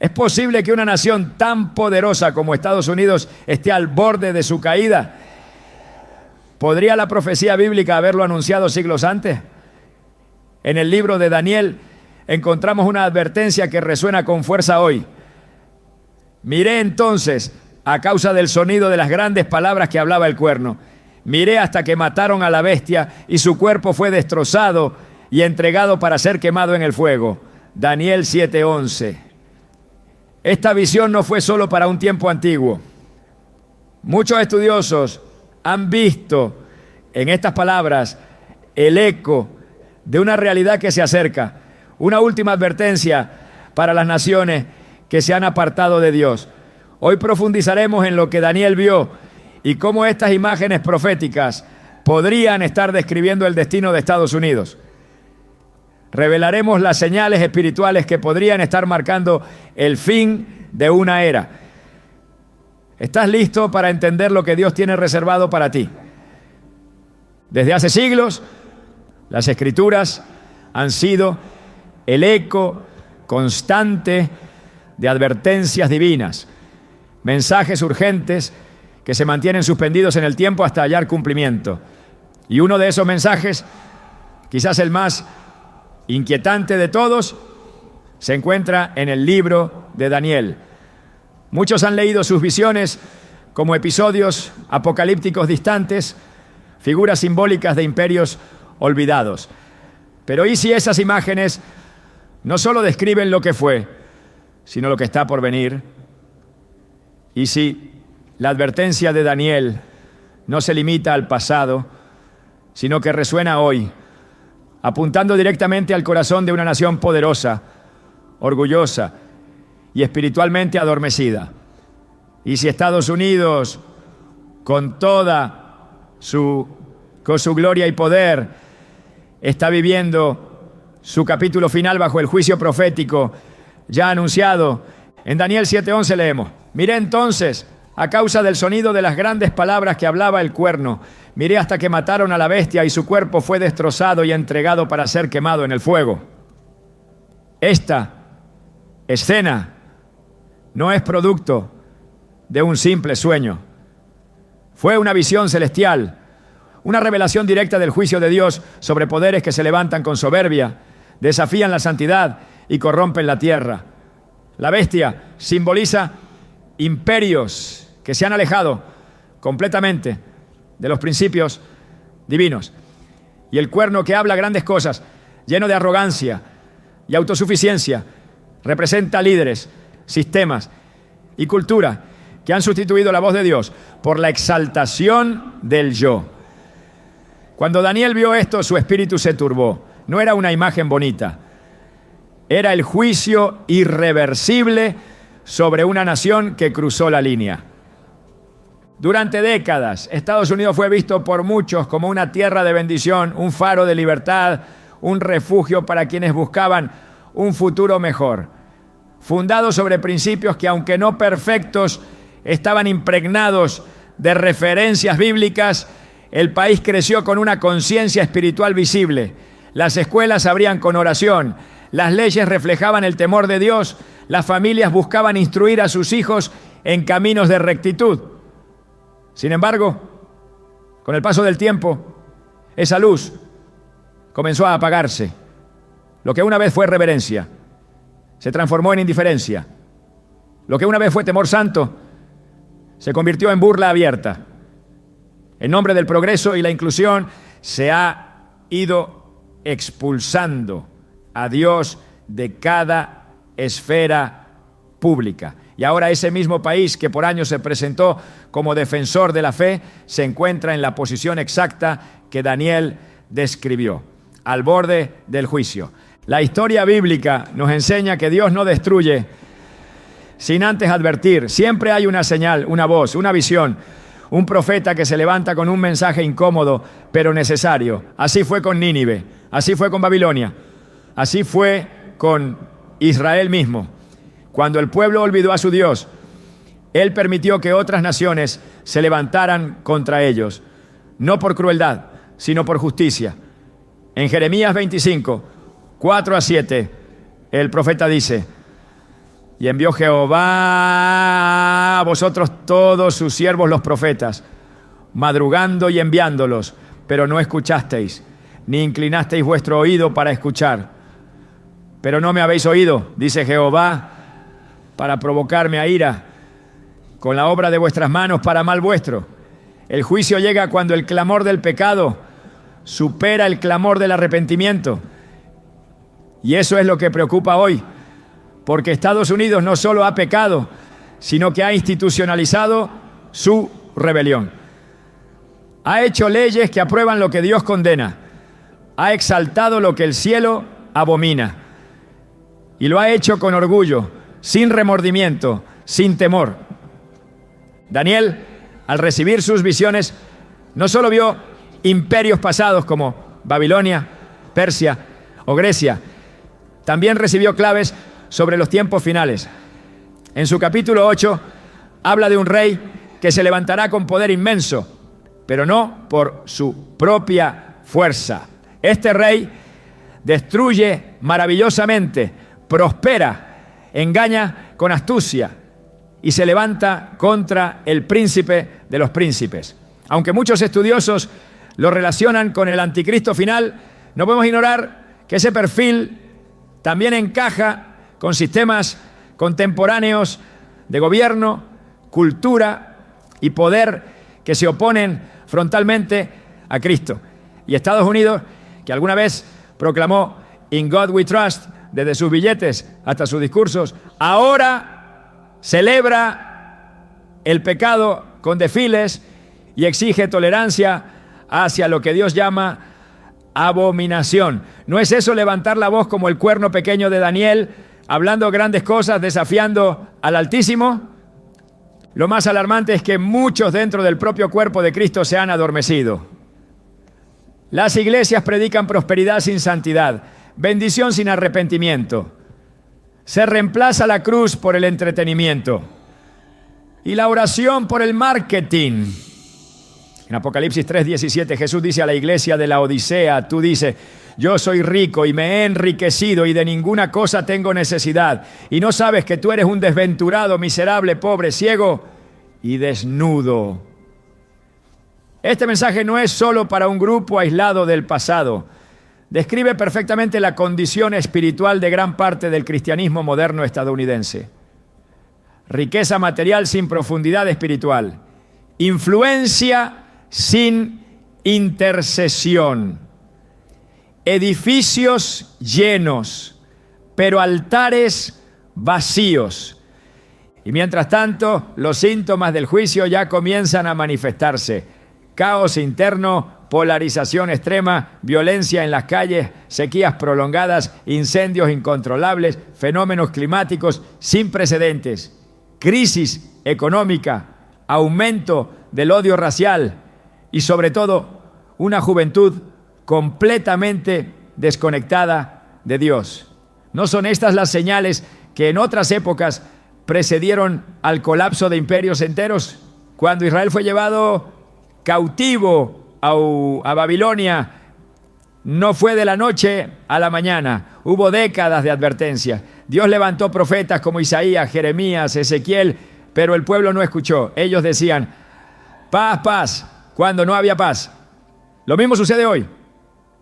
¿Es posible que una nación tan poderosa como Estados Unidos esté al borde de su caída? ¿Podría la profecía bíblica haberlo anunciado siglos antes? En el libro de Daniel encontramos una advertencia que resuena con fuerza hoy. Miré entonces, a causa del sonido de las grandes palabras que hablaba el cuerno, miré hasta que mataron a la bestia y su cuerpo fue destrozado y entregado para ser quemado en el fuego. Daniel 7:11. Esta visión no fue solo para un tiempo antiguo. Muchos estudiosos han visto en estas palabras el eco de una realidad que se acerca, una última advertencia para las naciones que se han apartado de Dios. Hoy profundizaremos en lo que Daniel vio y cómo estas imágenes proféticas podrían estar describiendo el destino de Estados Unidos. Revelaremos las señales espirituales que podrían estar marcando el fin de una era. ¿Estás listo para entender lo que Dios tiene reservado para ti? Desde hace siglos, las Escrituras han sido el eco constante de advertencias divinas, mensajes urgentes que se mantienen suspendidos en el tiempo hasta hallar cumplimiento. Y uno de esos mensajes, quizás el más inquietante de todos, se encuentra en el libro de Daniel. Muchos han leído sus visiones como episodios apocalípticos distantes, figuras simbólicas de imperios olvidados. Pero ¿y si esas imágenes no solo describen lo que fue, sino lo que está por venir? ¿Y si la advertencia de Daniel no se limita al pasado, sino que resuena hoy, apuntando directamente al corazón de una nación poderosa, orgullosa y espiritualmente adormecida? Y si Estados Unidos, con su gloria y poder, está viviendo su capítulo final bajo el juicio profético ya anunciado, en Daniel 7:11 leemos: miré entonces, a causa del sonido de las grandes palabras que hablaba el cuerno, miré hasta que mataron a la bestia y su cuerpo fue destrozado y entregado para ser quemado en el fuego. Esta escena no es producto de un simple sueño. Fue una visión celestial, una revelación directa del juicio de Dios sobre poderes que se levantan con soberbia, desafían la santidad y corrompen la tierra. La bestia simboliza imperios que se han alejado completamente de los principios divinos. Y el cuerno, que habla grandes cosas, lleno de arrogancia y autosuficiencia, representa líderes, sistemas y cultura que han sustituido la voz de Dios por la exaltación del yo. Cuando Daniel vio esto, su espíritu se turbó. No era una imagen bonita, era el juicio irreversible sobre una nación que cruzó la línea. Durante décadas, Estados Unidos fue visto por muchos como una tierra de bendición, un faro de libertad, un refugio para quienes buscaban un futuro mejor, fundado sobre principios que, aunque no perfectos, estaban impregnados de referencias bíblicas. El país creció con una conciencia espiritual visible. Las escuelas abrían con oración, las leyes reflejaban el temor de Dios, las familias buscaban instruir a sus hijos en caminos de rectitud. Sin embargo, con el paso del tiempo, esa luz comenzó a apagarse. Lo que una vez fue reverencia se transformó en indiferencia. Lo que una vez fue temor santo se convirtió en burla abierta. En nombre del progreso y la inclusión se ha ido expulsando a Dios de cada esfera pública. Y ahora ese mismo país que por años se presentó como defensor de la fe se encuentra en la posición exacta que Daniel describió, al borde del juicio. La historia bíblica nos enseña que Dios no destruye sin antes advertir. Siempre hay una señal, una voz, una visión, un profeta que se levanta con un mensaje incómodo pero necesario. Así fue con Nínive, así fue con Babilonia, así fue con Israel mismo. Cuando el pueblo olvidó a su Dios, Él permitió que otras naciones se levantaran contra ellos, no por crueldad, sino por justicia. En Jeremías 25, 4-7, el profeta dice: Y envió Jehová a vosotros todos sus siervos los profetas, madrugando y enviándolos, pero no escuchasteis, ni inclinasteis vuestro oído para escuchar. Pero no me habéis oído, dice Jehová, para provocarme a ira, con la obra de vuestras manos para mal vuestro. El juicio llega cuando el clamor del pecado supera el clamor del arrepentimiento. Y eso es lo que preocupa hoy, porque Estados Unidos no solo ha pecado, sino que ha institucionalizado su rebelión. Ha hecho leyes que aprueban lo que Dios condena. Ha exaltado lo que el cielo abomina. Y lo ha hecho con orgullo, sin remordimiento, sin temor. Daniel, al recibir sus visiones, no solo vio imperios pasados como Babilonia, Persia o Grecia, también recibió claves sobre los tiempos finales. En su capítulo 8 habla de un rey que se levantará con poder inmenso, pero no por su propia fuerza. Este rey destruye maravillosamente, prospera, engaña con astucia y se levanta contra el príncipe de los príncipes. Aunque muchos estudiosos lo relacionan con el anticristo final, no podemos ignorar que ese perfil también encaja con sistemas contemporáneos de gobierno, cultura y poder que se oponen frontalmente a Cristo. Y Estados Unidos, que alguna vez proclamó "In God we trust", desde sus billetes hasta sus discursos, ahora celebra el pecado con desfiles y exige tolerancia hacia lo que Dios llama abominación. ¿No es eso levantar la voz como el cuerno pequeño de Daniel, hablando grandes cosas, desafiando al Altísimo? Lo más alarmante es que muchos dentro del propio cuerpo de Cristo se han adormecido. Las iglesias predican prosperidad sin santidad, bendición sin arrepentimiento. Se reemplaza la cruz por el entretenimiento y la oración por el marketing. En Apocalipsis 3:17 Jesús dice a la iglesia de la Odisea, tú dices, yo soy rico y me he enriquecido y de ninguna cosa tengo necesidad. Y no sabes que tú eres un desventurado, miserable, pobre, ciego y desnudo. Este mensaje no es solo para un grupo aislado del pasado. Describe perfectamente la condición espiritual de gran parte del cristianismo moderno estadounidense. Riqueza material sin profundidad espiritual. Influencia sin intercesión. Edificios llenos, pero altares vacíos. Y mientras tanto, los síntomas del juicio ya comienzan a manifestarse. Caos interno, polarización extrema, violencia en las calles, sequías prolongadas, incendios incontrolables, fenómenos climáticos sin precedentes, crisis económica, aumento del odio racial y sobre todo una juventud completamente desconectada de Dios. ¿No son estas las señales que en otras épocas precedieron al colapso de imperios enteros? Cuando Israel fue llevado cautivo a Babilonia, no fue de la noche a la mañana. Hubo décadas de advertencia. Dios levantó profetas como Isaías, Jeremías, Ezequiel, pero el pueblo no escuchó. Ellos decían, paz, paz, cuando no había paz. Lo mismo sucede hoy.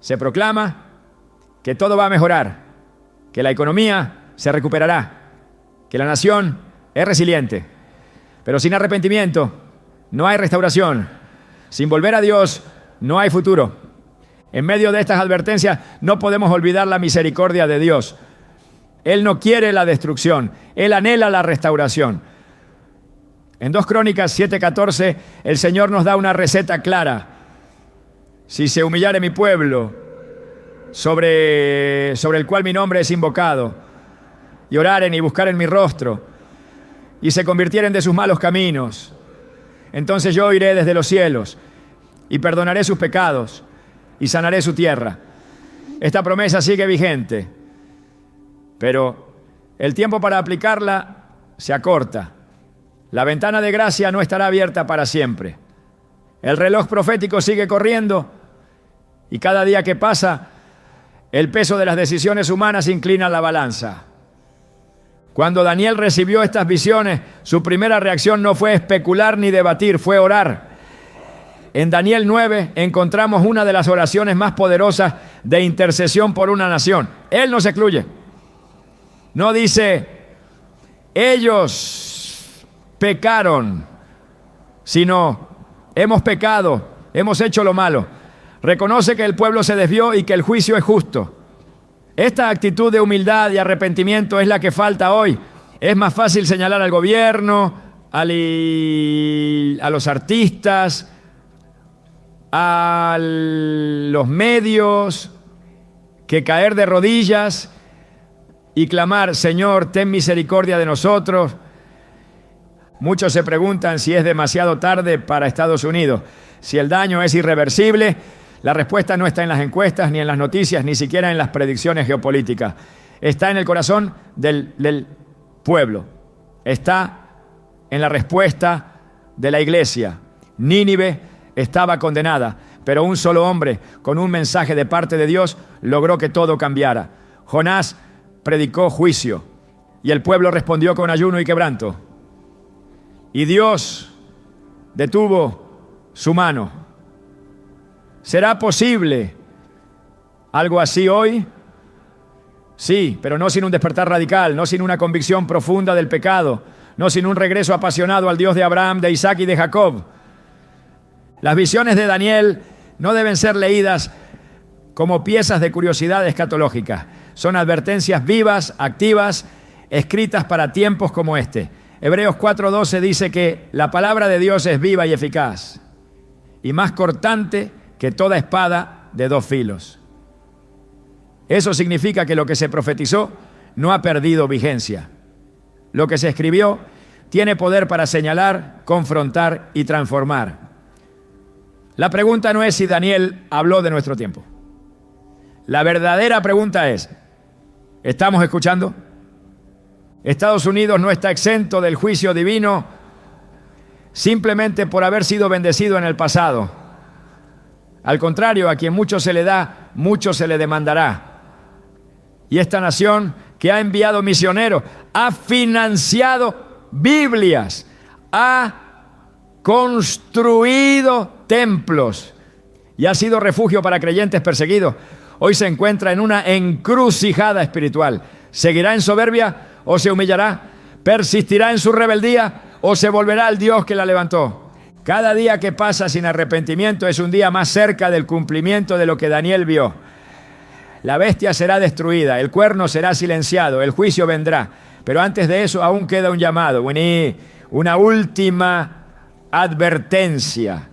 Se proclama que todo va a mejorar, que la economía se recuperará, que la nación es resiliente. Pero sin arrepentimiento no hay restauración. Sin volver a Dios no hay futuro. En medio de estas advertencias no podemos olvidar la misericordia de Dios. Él no quiere la destrucción, Él anhela la restauración. En 2 Crónicas 7:14 el Señor nos da una receta clara. Si se humillare mi pueblo, sobre el cual mi nombre es invocado, y oraren y buscaren mi rostro, y se convirtieren de sus malos caminos, entonces yo iré desde los cielos y perdonaré sus pecados y sanaré su tierra. Esta promesa sigue vigente, pero el tiempo para aplicarla se acorta. La ventana de gracia no estará abierta para siempre. El reloj profético sigue corriendo y cada día que pasa, el peso de las decisiones humanas inclina la balanza. Cuando Daniel recibió estas visiones, su primera reacción no fue especular ni debatir, fue orar. En Daniel 9 encontramos una de las oraciones más poderosas de intercesión por una nación. Él no se excluye. No dice, ellos pecaron, sino, hemos pecado, hemos hecho lo malo. Reconoce que el pueblo se desvió y que el juicio es justo. Esta actitud de humildad y arrepentimiento es la que falta hoy. Es más fácil señalar al gobierno, a los artistas, a los medios, que caer de rodillas y clamar, Señor, ten misericordia de nosotros. Muchos se preguntan si es demasiado tarde para Estados Unidos, si el daño es irreversible. La respuesta no está en las encuestas, ni en las noticias, ni siquiera en las predicciones geopolíticas. Está en el corazón del pueblo. Está en la respuesta de la iglesia. Nínive estaba condenada, pero un solo hombre, con un mensaje de parte de Dios, logró que todo cambiara. Jonás predicó juicio, y el pueblo respondió con ayuno y quebranto. Y Dios detuvo su mano. ¿Será posible algo así hoy? Sí, pero no sin un despertar radical, no sin una convicción profunda del pecado, no sin un regreso apasionado al Dios de Abraham, de Isaac y de Jacob. Las visiones de Daniel no deben ser leídas como piezas de curiosidad escatológica. Son advertencias vivas, activas, escritas para tiempos como este. Hebreos 4:12 dice que la palabra de Dios es viva y eficaz y más cortante que toda espada de dos filos. Eso significa que lo que se profetizó no ha perdido vigencia. Lo que se escribió tiene poder para señalar, confrontar y transformar. La pregunta no es si Daniel habló de nuestro tiempo. La verdadera pregunta es, ¿estamos escuchando? Estados Unidos no está exento del juicio divino simplemente por haber sido bendecido en el pasado. Al contrario, a quien mucho se le da, mucho se le demandará. Y esta nación que ha enviado misioneros, ha financiado Biblias, ha construido templos y ha sido refugio para creyentes perseguidos, hoy se encuentra en una encrucijada espiritual. ¿Seguirá en soberbia o se humillará? ¿Persistirá en su rebeldía o se volverá al Dios que la levantó? Cada día que pasa sin arrepentimiento es un día más cerca del cumplimiento de lo que Daniel vio. La bestia será destruida, el cuerno será silenciado, el juicio vendrá. Pero antes de eso aún queda un llamado, una última advertencia.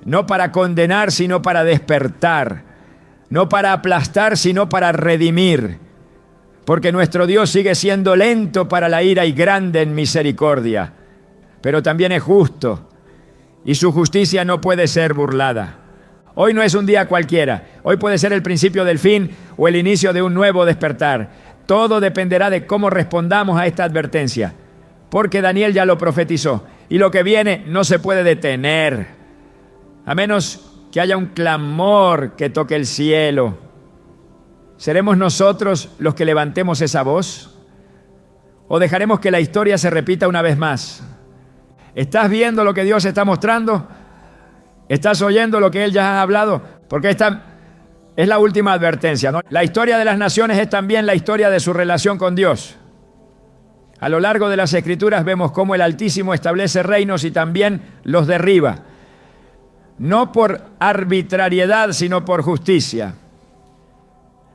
No para condenar, sino para despertar. No para aplastar, sino para redimir. Porque nuestro Dios sigue siendo lento para la ira y grande en misericordia. Pero también es justo. Y su justicia no puede ser burlada. Hoy no es un día cualquiera. Hoy puede ser el principio del fin o el inicio de un nuevo despertar. Todo dependerá de cómo respondamos a esta advertencia. Porque Daniel ya lo profetizó. Y lo que viene no se puede detener. A menos que haya un clamor que toque el cielo. ¿Seremos nosotros los que levantemos esa voz? ¿O dejaremos que la historia se repita una vez más? ¿Estás viendo lo que Dios está mostrando? ¿Estás oyendo lo que Él ya ha hablado? Porque esta es la última advertencia, ¿no? La historia de las naciones es también la historia de su relación con Dios. A lo largo de las Escrituras vemos cómo el Altísimo establece reinos y también los derriba. No por arbitrariedad, sino por justicia.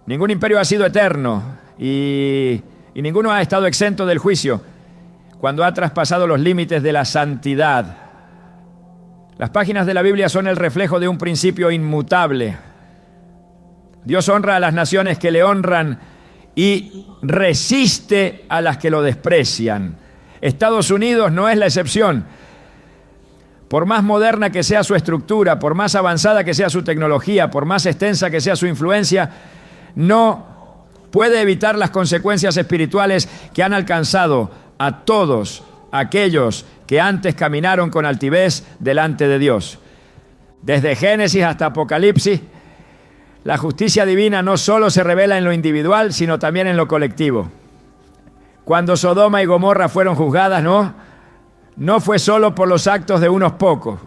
Ningún imperio ha sido eterno y ninguno ha estado exento del juicio cuando ha traspasado los límites de la santidad. Las páginas de la Biblia son el reflejo de un principio inmutable. Dios honra a las naciones que le honran y resiste a las que lo desprecian. Estados Unidos no es la excepción. Por más moderna que sea su estructura, por más avanzada que sea su tecnología, por más extensa que sea su influencia, no puede evitar las consecuencias espirituales que han alcanzado a todos aquellos que antes caminaron con altivez delante de Dios. Desde Génesis hasta Apocalipsis, la justicia divina no solo se revela en lo individual, sino también en lo colectivo. cuando Sodoma y Gomorra fueron juzgadas, no fue solo por los actos de unos pocos,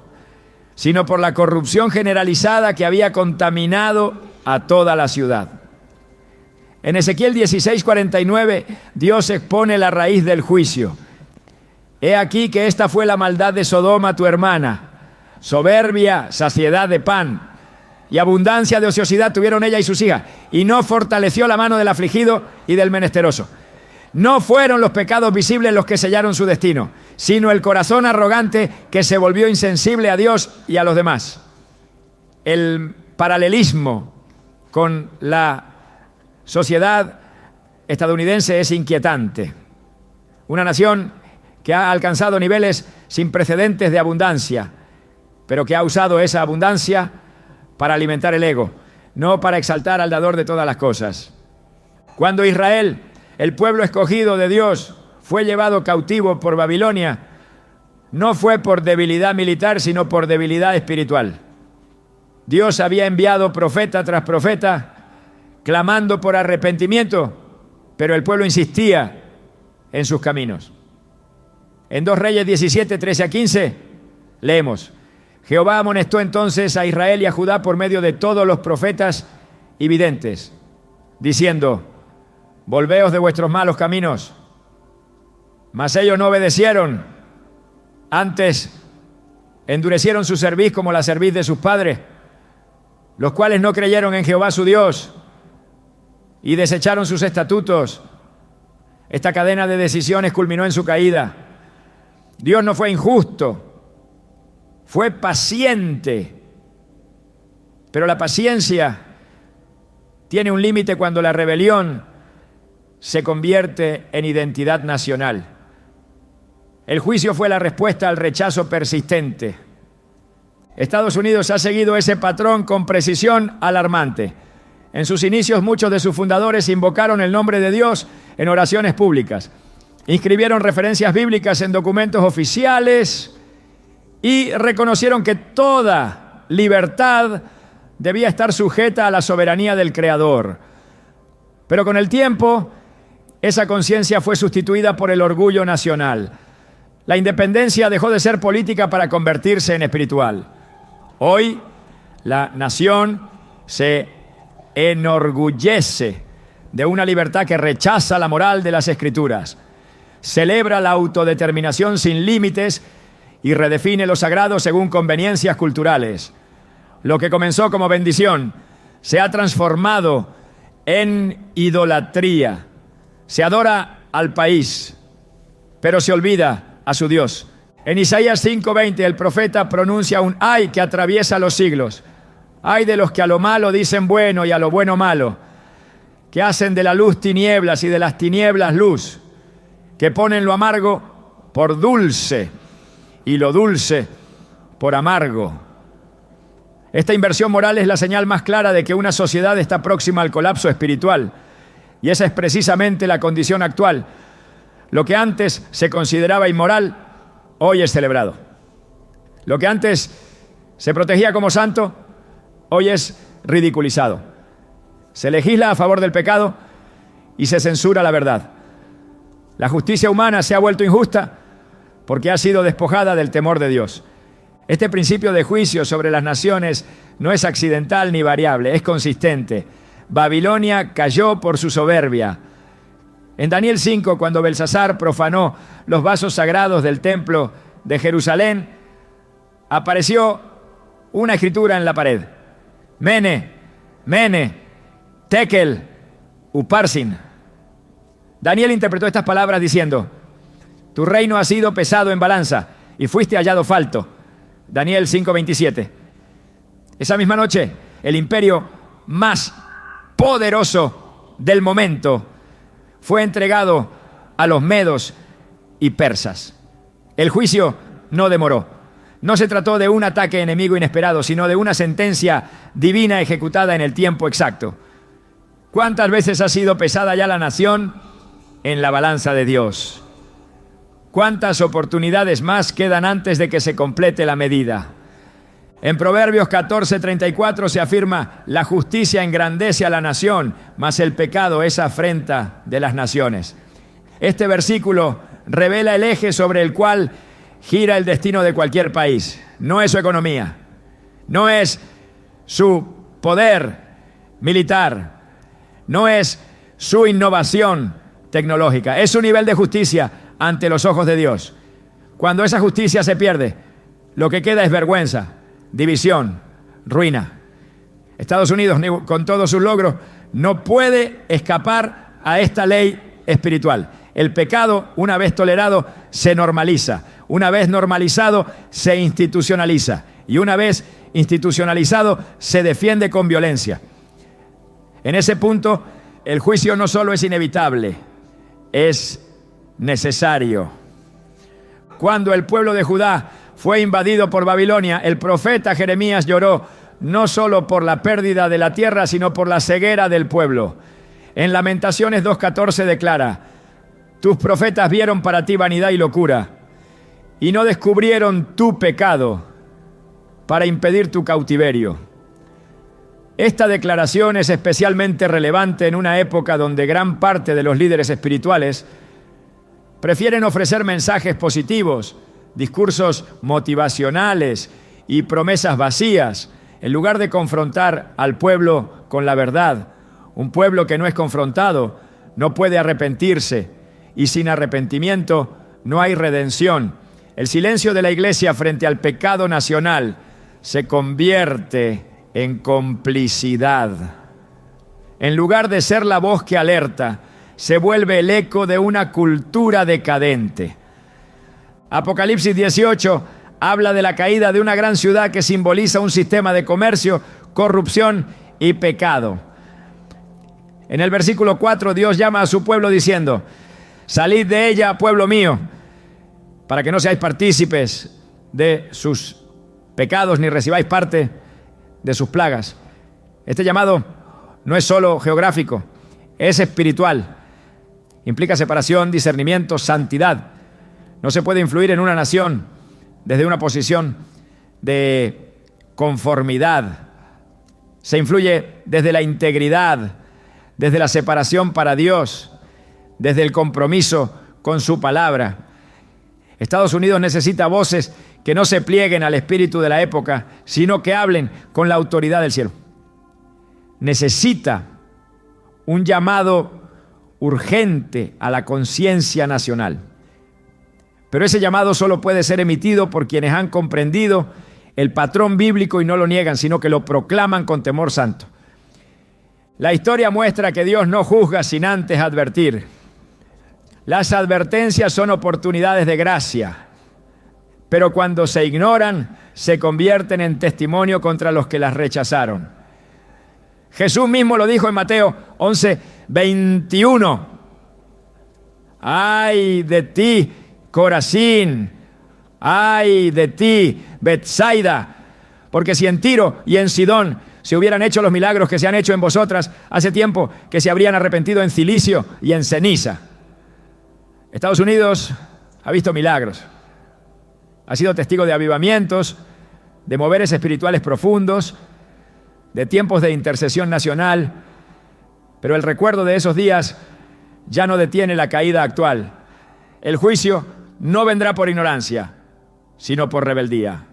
sino por la corrupción generalizada que había contaminado a toda la ciudad. En Ezequiel 16:49, Dios expone la raíz del juicio. He aquí que esta fue la maldad de Sodoma, tu hermana. Soberbia, saciedad de pan y abundancia de ociosidad tuvieron ella y sus hijas, y no fortaleció la mano del afligido y del menesteroso. No fueron los pecados visibles los que sellaron su destino, sino el corazón arrogante que se volvió insensible a Dios y a los demás. El paralelismo con la sociedad estadounidense es inquietante. Una nación que ha alcanzado niveles sin precedentes de abundancia, pero que ha usado esa abundancia para alimentar el ego, no para exaltar al dador de todas las cosas. Cuando Israel, el pueblo escogido de Dios, fue llevado cautivo por Babilonia, no fue por debilidad militar, sino por debilidad espiritual. Dios había enviado profeta tras profeta, clamando por arrepentimiento, pero el pueblo insistía en sus caminos. En 2 Reyes 17, 13 a 15, leemos: Jehová amonestó entonces a Israel y a Judá por medio de todos los profetas y videntes, diciendo: volveos de vuestros malos caminos. Mas ellos no obedecieron, antes endurecieron su cerviz como la cerviz de sus padres, los cuales no creyeron en Jehová su Dios y desecharon sus estatutos. Esta cadena de decisiones culminó en su caída. Dios no fue injusto, fue paciente, pero la paciencia tiene un límite cuando la rebelión se convierte en identidad nacional. El juicio fue la respuesta al rechazo persistente. Estados Unidos ha seguido ese patrón con precisión alarmante. En sus inicios, muchos de sus fundadores invocaron el nombre de Dios en oraciones públicas, inscribieron referencias bíblicas en documentos oficiales y reconocieron que toda libertad debía estar sujeta a la soberanía del Creador. Pero con el tiempo, esa conciencia fue sustituida por el orgullo nacional. La independencia dejó de ser política para convertirse en espiritual. Hoy, la nación se enorgullece de una libertad que rechaza la moral de las Escrituras, celebra la autodeterminación sin límites y redefine lo sagrado según conveniencias culturales. Lo que comenzó como bendición se ha transformado en idolatría. Se adora al país, pero se olvida a su Dios. En Isaías 5:20 el profeta pronuncia un ay que atraviesa los siglos. Ay de los que a lo malo dicen bueno y a lo bueno malo, que hacen de la luz tinieblas y de las tinieblas luz, que ponen lo amargo por dulce y lo dulce por amargo. Esta inversión moral es la señal más clara de que una sociedad está próxima al colapso espiritual, y esa es precisamente la condición actual. Lo que antes se consideraba inmoral, hoy es celebrado. Lo que antes se protegía como santo, hoy es ridiculizado. Se legisla a favor del pecado y se censura la verdad. La justicia humana se ha vuelto injusta porque ha sido despojada del temor de Dios. Este principio de juicio sobre las naciones no es accidental ni variable, es consistente. Babilonia cayó por su soberbia. En Daniel 5, cuando Belsasar profanó los vasos sagrados del templo de Jerusalén, apareció una escritura en la pared: Mene, Mene, Tekel, Uparsin. Daniel interpretó estas palabras diciendo: tu reino ha sido pesado en balanza y fuiste hallado falto. Daniel 5:27. Esa misma noche, el imperio más poderoso del momento fue entregado a los medos y persas. El juicio no demoró. No se trató de un ataque enemigo inesperado, sino de una sentencia divina ejecutada en el tiempo exacto. ¿Cuántas veces ha sido pesada ya la nación en la balanza de Dios? ¿Cuántas oportunidades más quedan antes de que se complete la medida? En Proverbios 14:34 se afirma: la justicia engrandece a la nación, mas el pecado es afrenta de las naciones. Este versículo revela el eje sobre el cual gira el destino de cualquier país. No es su economía, no es su poder militar, no es su innovación tecnológica, es su nivel de justicia ante los ojos de Dios. Cuando esa justicia se pierde, lo que queda es vergüenza, división, ruina. Estados Unidos, con todos sus logros, no puede escapar a esta ley espiritual. El pecado, una vez tolerado, se normaliza. Una vez normalizado, se institucionaliza. Y una vez institucionalizado, se defiende con violencia. En ese punto, el juicio no solo es inevitable, es necesario. Cuando el pueblo de Judá fue invadido por Babilonia, el profeta Jeremías lloró no solo por la pérdida de la tierra, sino por la ceguera del pueblo. En Lamentaciones 2:14 declara: tus profetas vieron para ti vanidad y locura, y no descubrieron tu pecado para impedir tu cautiverio. Esta declaración es especialmente relevante en una época donde gran parte de los líderes espirituales prefieren ofrecer mensajes positivos, discursos motivacionales y promesas vacías, en lugar de confrontar al pueblo con la verdad. Un pueblo que no es confrontado no puede arrepentirse, y sin arrepentimiento no hay redención. El silencio de la iglesia frente al pecado nacional se convierte en complicidad. En lugar de ser la voz que alerta, se vuelve el eco de una cultura decadente. Apocalipsis 18 habla de la caída de una gran ciudad que simboliza un sistema de comercio, corrupción y pecado. En el versículo 4, Dios llama a su pueblo diciendo: salid de ella, pueblo mío, para que no seáis partícipes de sus pecados ni recibáis parte de sus plagas. Este llamado no es solo geográfico, es espiritual. Implica separación, discernimiento, santidad. No se puede influir en una nación desde una posición de conformidad. Se influye desde la integridad, desde la separación para Dios, desde el compromiso con su palabra. Estados Unidos necesita voces que no se plieguen al espíritu de la época, sino que hablen con la autoridad del cielo. Necesita un llamado urgente a la conciencia nacional. Pero ese llamado solo puede ser emitido por quienes han comprendido el patrón bíblico y no lo niegan, sino que lo proclaman con temor santo. La historia muestra que Dios no juzga sin antes advertir. Las advertencias son oportunidades de gracia, pero cuando se ignoran, se convierten en testimonio contra los que las rechazaron. Jesús mismo lo dijo en Mateo 11:21. ¡Ay de ti, Corazín! ¡Ay de ti, Betsaida! Porque si en Tiro y en Sidón se hubieran hecho los milagros que se han hecho en vosotras, hace tiempo que se habrían arrepentido en cilicio y en ceniza. Estados Unidos ha visto milagros. Ha sido testigo de avivamientos, de moveres espirituales profundos, de tiempos de intercesión nacional, pero el recuerdo de esos días ya no detiene la caída actual. El juicio no vendrá por ignorancia, sino por rebeldía.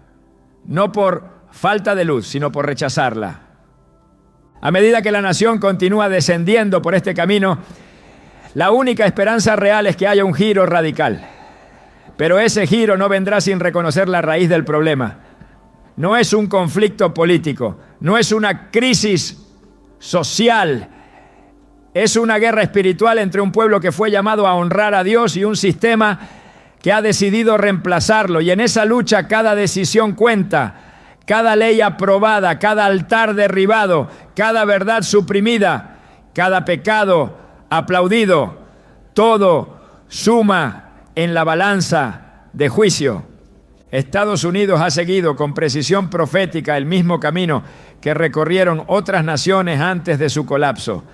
No por falta de luz, sino por rechazarla. A medida que la nación continúa descendiendo por este camino, la única esperanza real es que haya un giro radical. Pero ese giro no vendrá sin reconocer la raíz del problema. No es un conflicto político, no es una crisis social, es una guerra espiritual entre un pueblo que fue llamado a honrar a Dios y un sistema que ha decidido reemplazarlo. Y en esa lucha cada decisión cuenta, cada ley aprobada, cada altar derribado, cada verdad suprimida, cada pecado aplaudido, todo suma en la balanza de juicio. Estados Unidos ha seguido con precisión profética el mismo camino que recorrieron otras naciones antes de su colapso.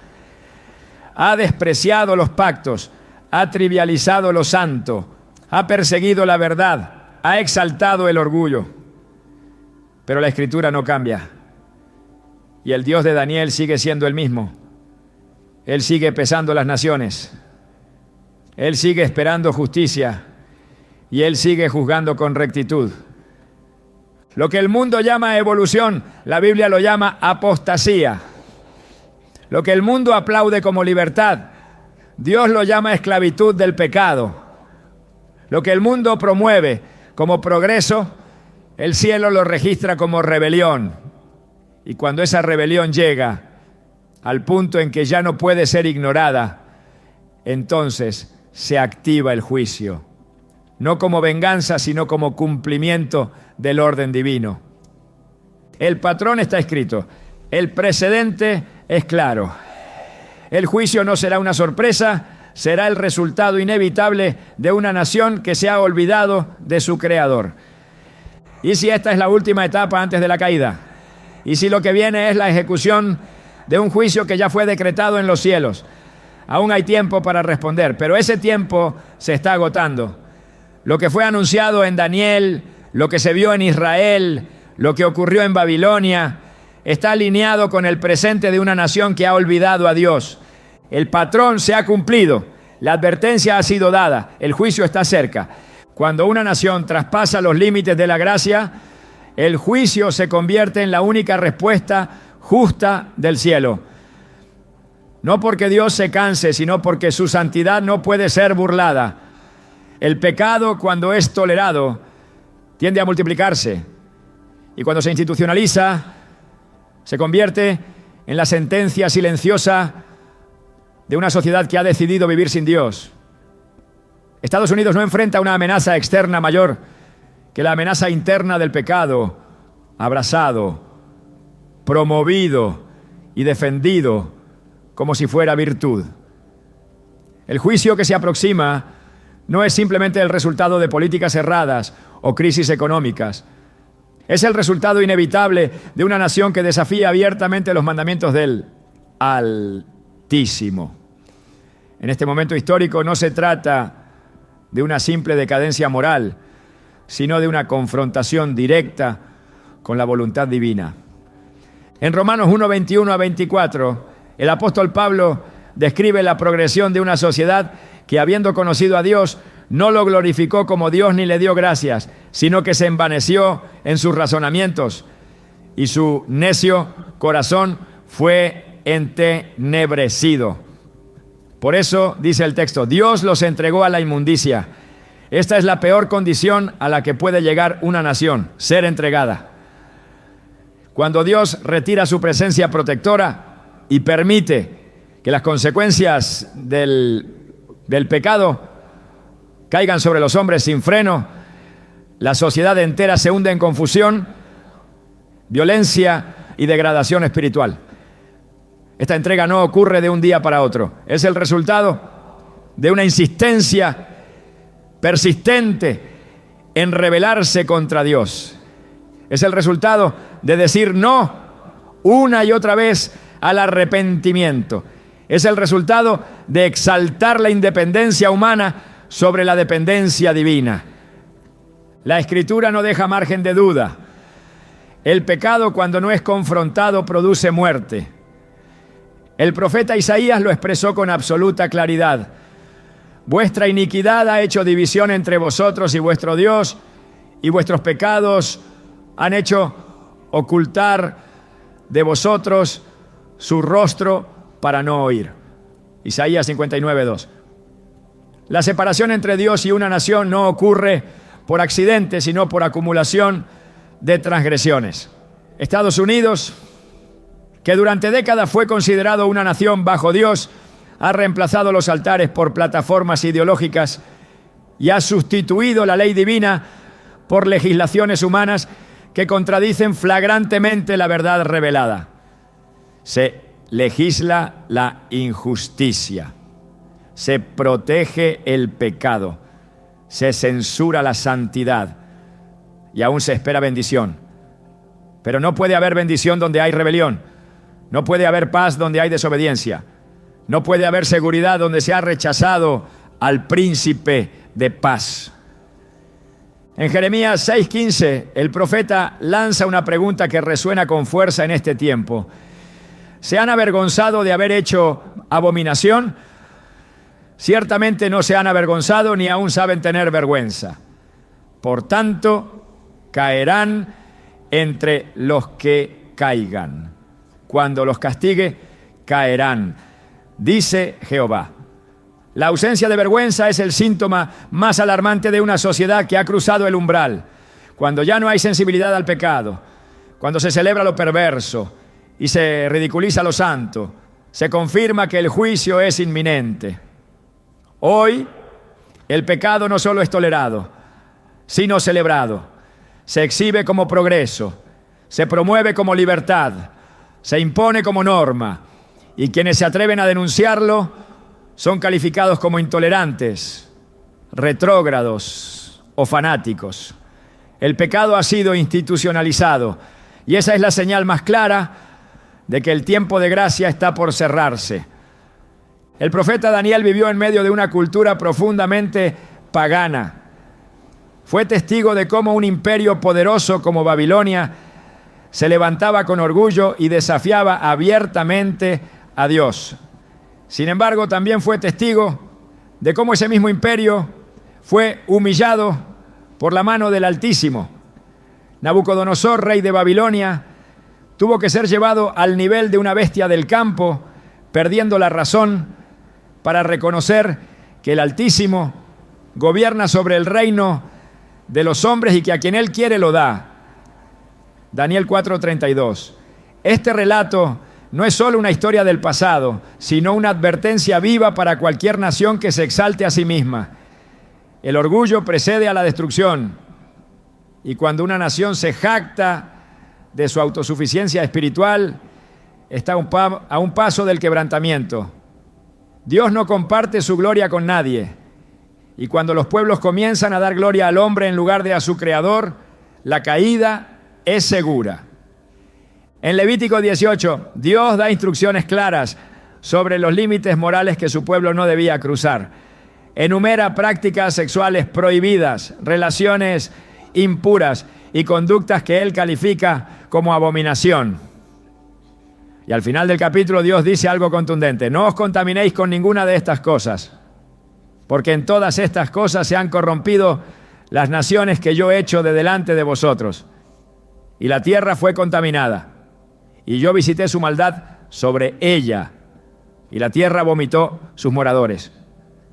Ha despreciado los pactos, ha trivializado lo santo, ha perseguido la verdad, ha exaltado el orgullo. Pero la Escritura no cambia. Y el Dios de Daniel sigue siendo el mismo. Él sigue pesando las naciones. Él sigue esperando justicia y Él sigue juzgando con rectitud. Lo que el mundo llama evolución, la Biblia lo llama apostasía. Lo que el mundo aplaude como libertad, Dios lo llama esclavitud del pecado. Lo que el mundo promueve como progreso, el cielo lo registra como rebelión. Y cuando esa rebelión llega al punto en que ya no puede ser ignorada, entonces se activa el juicio. No como venganza, sino como cumplimiento del orden divino. El patrón está escrito, el precedente es claro. El juicio no será una sorpresa, será el resultado inevitable de una nación que se ha olvidado de su Creador. ¿Y si esta es la última etapa antes de la caída? ¿Y si lo que viene es la ejecución de un juicio que ya fue decretado en los cielos? Aún hay tiempo para responder, pero ese tiempo se está agotando. Lo que fue anunciado en Daniel, lo que se vio en Israel, lo que ocurrió en Babilonia, está alineado con el presente de una nación que ha olvidado a Dios. El patrón se ha cumplido, la advertencia ha sido dada, el juicio está cerca. Cuando una nación traspasa los límites de la gracia, el juicio se convierte en la única respuesta justa del cielo. No porque Dios se canse, sino porque su santidad no puede ser burlada. El pecado, cuando es tolerado, tiende a multiplicarse. Y cuando se institucionaliza, se convierte en la sentencia silenciosa de una sociedad que ha decidido vivir sin Dios. Estados Unidos no enfrenta una amenaza externa mayor que la amenaza interna del pecado, abrazado, promovido y defendido como si fuera virtud. El juicio que se aproxima no es simplemente el resultado de políticas erradas o crisis económicas. Es el resultado inevitable de una nación que desafía abiertamente los mandamientos del Altísimo. En este momento histórico no se trata de una simple decadencia moral, sino de una confrontación directa con la voluntad divina. En Romanos 1, 21 a 24, el apóstol Pablo describe la progresión de una sociedad que, habiendo conocido a Dios, no lo glorificó como Dios ni le dio gracias, sino que se envaneció en sus razonamientos y su necio corazón fue entenebrecido. Por eso, dice el texto, Dios los entregó a la inmundicia. Esta es la peor condición a la que puede llegar una nación, ser entregada. Cuando Dios retira su presencia protectora y permite que las consecuencias del pecado caigan sobre los hombres sin freno, la sociedad entera se hunde en confusión, violencia y degradación espiritual. Esta entrega no ocurre de un día para otro. Es el resultado de una insistencia persistente en rebelarse contra Dios. Es el resultado de decir no una y otra vez al arrepentimiento. Es el resultado de exaltar la independencia humana sobre la dependencia divina. La Escritura no deja margen de duda. El pecado, cuando no es confrontado, produce muerte. El profeta Isaías lo expresó con absoluta claridad. Vuestra iniquidad ha hecho división entre vosotros y vuestro Dios, y vuestros pecados han hecho ocultar de vosotros su rostro para no oír. Isaías 59:2. La separación entre Dios y una nación no ocurre por accidente, sino por acumulación de transgresiones. Estados Unidos, que durante décadas fue considerado una nación bajo Dios, ha reemplazado los altares por plataformas ideológicas y ha sustituido la ley divina por legislaciones humanas que contradicen flagrantemente la verdad revelada. Se legisla la injusticia, se protege el pecado, se censura la santidad y aún se espera bendición. Pero no puede haber bendición donde hay rebelión, no puede haber paz donde hay desobediencia, no puede haber seguridad donde se ha rechazado al príncipe de paz. En Jeremías 6:15, el profeta lanza una pregunta que resuena con fuerza en este tiempo. ¿Se han avergonzado de haber hecho abominación? Ciertamente no se han avergonzado ni aún saben tener vergüenza. Por tanto, caerán entre los que caigan. Cuando los castigue, caerán, dice Jehová. La ausencia de vergüenza es el síntoma más alarmante de una sociedad que ha cruzado el umbral. Cuando ya no hay sensibilidad al pecado, cuando se celebra lo perverso y se ridiculiza lo santo, se confirma que el juicio es inminente. Hoy, el pecado no solo es tolerado, sino celebrado. Se exhibe como progreso, se promueve como libertad, se impone como norma, y quienes se atreven a denunciarlo son calificados como intolerantes, retrógrados o fanáticos. El pecado ha sido institucionalizado, y esa es la señal más clara de que el tiempo de gracia está por cerrarse. El profeta Daniel vivió en medio de una cultura profundamente pagana. Fue testigo de cómo un imperio poderoso como Babilonia se levantaba con orgullo y desafiaba abiertamente a Dios. Sin embargo, también fue testigo de cómo ese mismo imperio fue humillado por la mano del Altísimo. Nabucodonosor, rey de Babilonia, tuvo que ser llevado al nivel de una bestia del campo, perdiendo la razón, para reconocer que el Altísimo gobierna sobre el reino de los hombres y que a quien Él quiere lo da. Daniel 4:32. Este relato no es solo una historia del pasado, sino una advertencia viva para cualquier nación que se exalte a sí misma. El orgullo precede a la destrucción, y cuando una nación se jacta de su autosuficiencia espiritual, está a un paso del quebrantamiento. Dios no comparte su gloria con nadie, y cuando los pueblos comienzan a dar gloria al hombre en lugar de a su Creador, la caída es segura. En Levítico 18, Dios da instrucciones claras sobre los límites morales que su pueblo no debía cruzar. Enumera prácticas sexuales prohibidas, relaciones impuras y conductas que Él califica como abominación. Y al final del capítulo Dios dice algo contundente: no os contaminéis con ninguna de estas cosas, porque en todas estas cosas se han corrompido las naciones que yo he hecho de delante de vosotros. Y la tierra fue contaminada, y yo visité su maldad sobre ella, y la tierra vomitó sus moradores.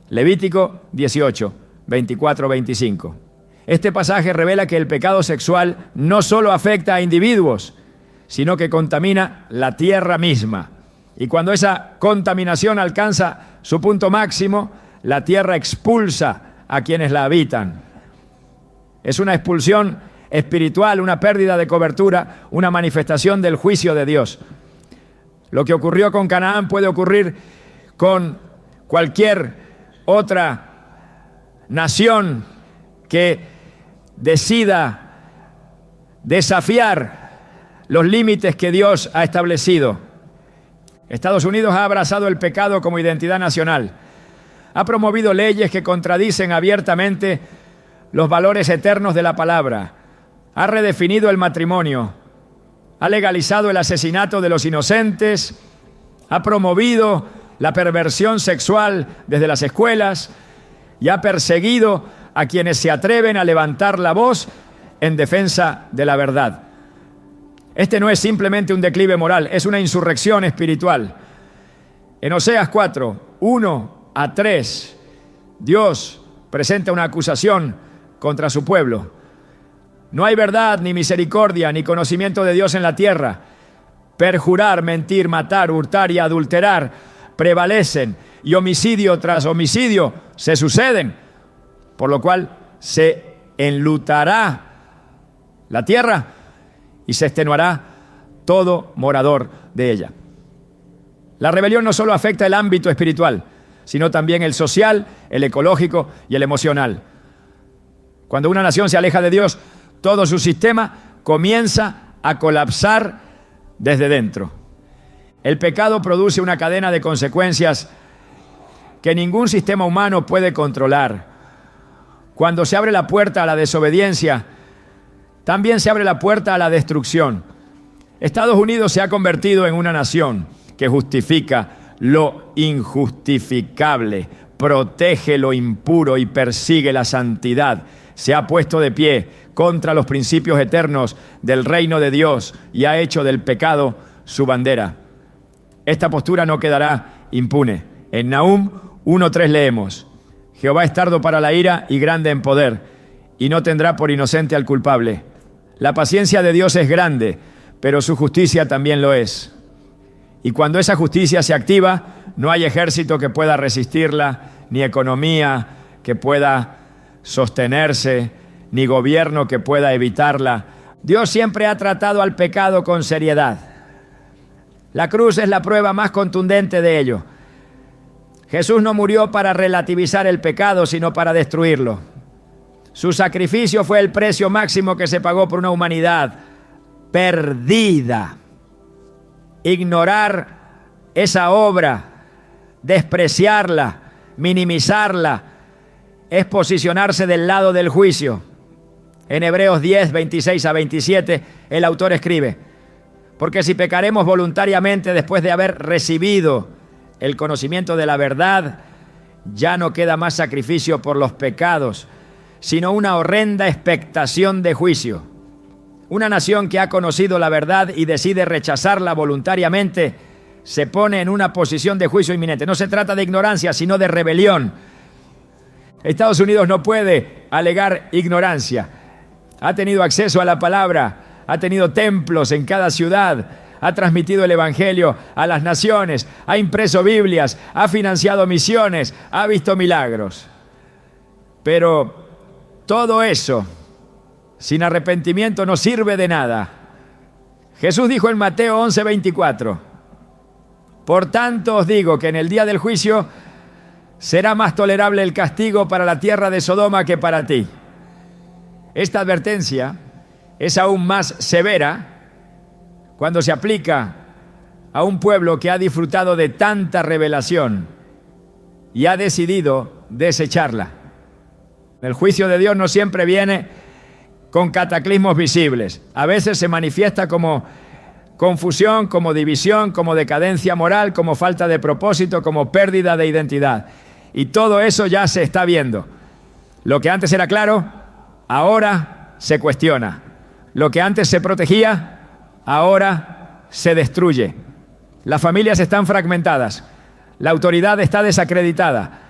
Levítico 18, 24-25. Este pasaje revela que el pecado sexual no solo afecta a individuos, sino que contamina la tierra misma. Y cuando esa contaminación alcanza su punto máximo, la tierra expulsa a quienes la habitan. Es una expulsión espiritual, una pérdida de cobertura, una manifestación del juicio de Dios. Lo que ocurrió con Canaán puede ocurrir con cualquier otra nación que decida desafiar los límites que Dios ha establecido. Estados Unidos ha abrazado el pecado como identidad nacional. Ha promovido leyes que contradicen abiertamente los valores eternos de la palabra. Ha redefinido el matrimonio. Ha legalizado el asesinato de los inocentes. Ha promovido la perversión sexual desde las escuelas y ha perseguido a quienes se atreven a levantar la voz en defensa de la verdad. Este no es simplemente un declive moral, es una insurrección espiritual. En Oseas 4, 1-3, Dios presenta una acusación contra su pueblo. No hay verdad, ni misericordia, ni conocimiento de Dios en la tierra. Perjurar, mentir, matar, hurtar y adulterar prevalecen, y homicidio tras homicidio se suceden, por lo cual se enlutará la tierra y se extenuará todo morador de ella. La rebelión no solo afecta el ámbito espiritual, sino también el social, el ecológico y el emocional. Cuando una nación se aleja de Dios, todo su sistema comienza a colapsar desde dentro. El pecado produce una cadena de consecuencias que ningún sistema humano puede controlar. Cuando se abre la puerta a la desobediencia, también se abre la puerta a la destrucción. Estados Unidos se ha convertido en una nación que justifica lo injustificable protege lo impuro y persigue la santidad. Se ha puesto de pie contra los principios eternos del reino de Dios y ha hecho del pecado su bandera. Esta postura no quedará impune. En Nahum 1:3 leemos: Jehová es tardo para la ira y grande en poder, y no tendrá por inocente al culpable. La paciencia de Dios es grande, pero su justicia también lo es. Y cuando esa justicia se activa, no hay ejército que pueda resistirla, ni economía que pueda sostenerse, ni gobierno que pueda evitarla. Dios siempre ha tratado al pecado con seriedad. La cruz es la prueba más contundente de ello. Jesús no murió para relativizar el pecado, sino para destruirlo. Su sacrificio fue el precio máximo que se pagó por una humanidad perdida. Ignorar esa obra, despreciarla, minimizarla, es posicionarse del lado del juicio. En Hebreos 10, 26 a 27, el autor escribe: porque si pecaremos voluntariamente después de haber recibido el conocimiento de la verdad, ya no queda más sacrificio por los pecados, sino una horrenda expectación de juicio. Una nación que ha conocido la verdad y decide rechazarla voluntariamente se pone en una posición de juicio inminente. No se trata de ignorancia, sino de rebelión. Estados Unidos no puede alegar ignorancia. Ha tenido acceso a la palabra, ha tenido templos en cada ciudad, ha transmitido el evangelio a las naciones, ha impreso Biblias, ha financiado misiones, ha visto milagros. Pero todo eso, sin arrepentimiento, no sirve de nada. Jesús dijo en Mateo 11:24: por tanto os digo que en el día del juicio será más tolerable el castigo para la tierra de Sodoma que para ti. Esta advertencia es aún más severa cuando se aplica a un pueblo que ha disfrutado de tanta revelación y ha decidido desecharla. El juicio de Dios no siempre viene con cataclismos visibles. A veces se manifiesta como confusión, como división, como decadencia moral, como falta de propósito, como pérdida de identidad. Y todo eso ya se está viendo. Lo que antes era claro, ahora se cuestiona. Lo que antes se protegía, ahora se destruye. Las familias están fragmentadas. La autoridad está desacreditada.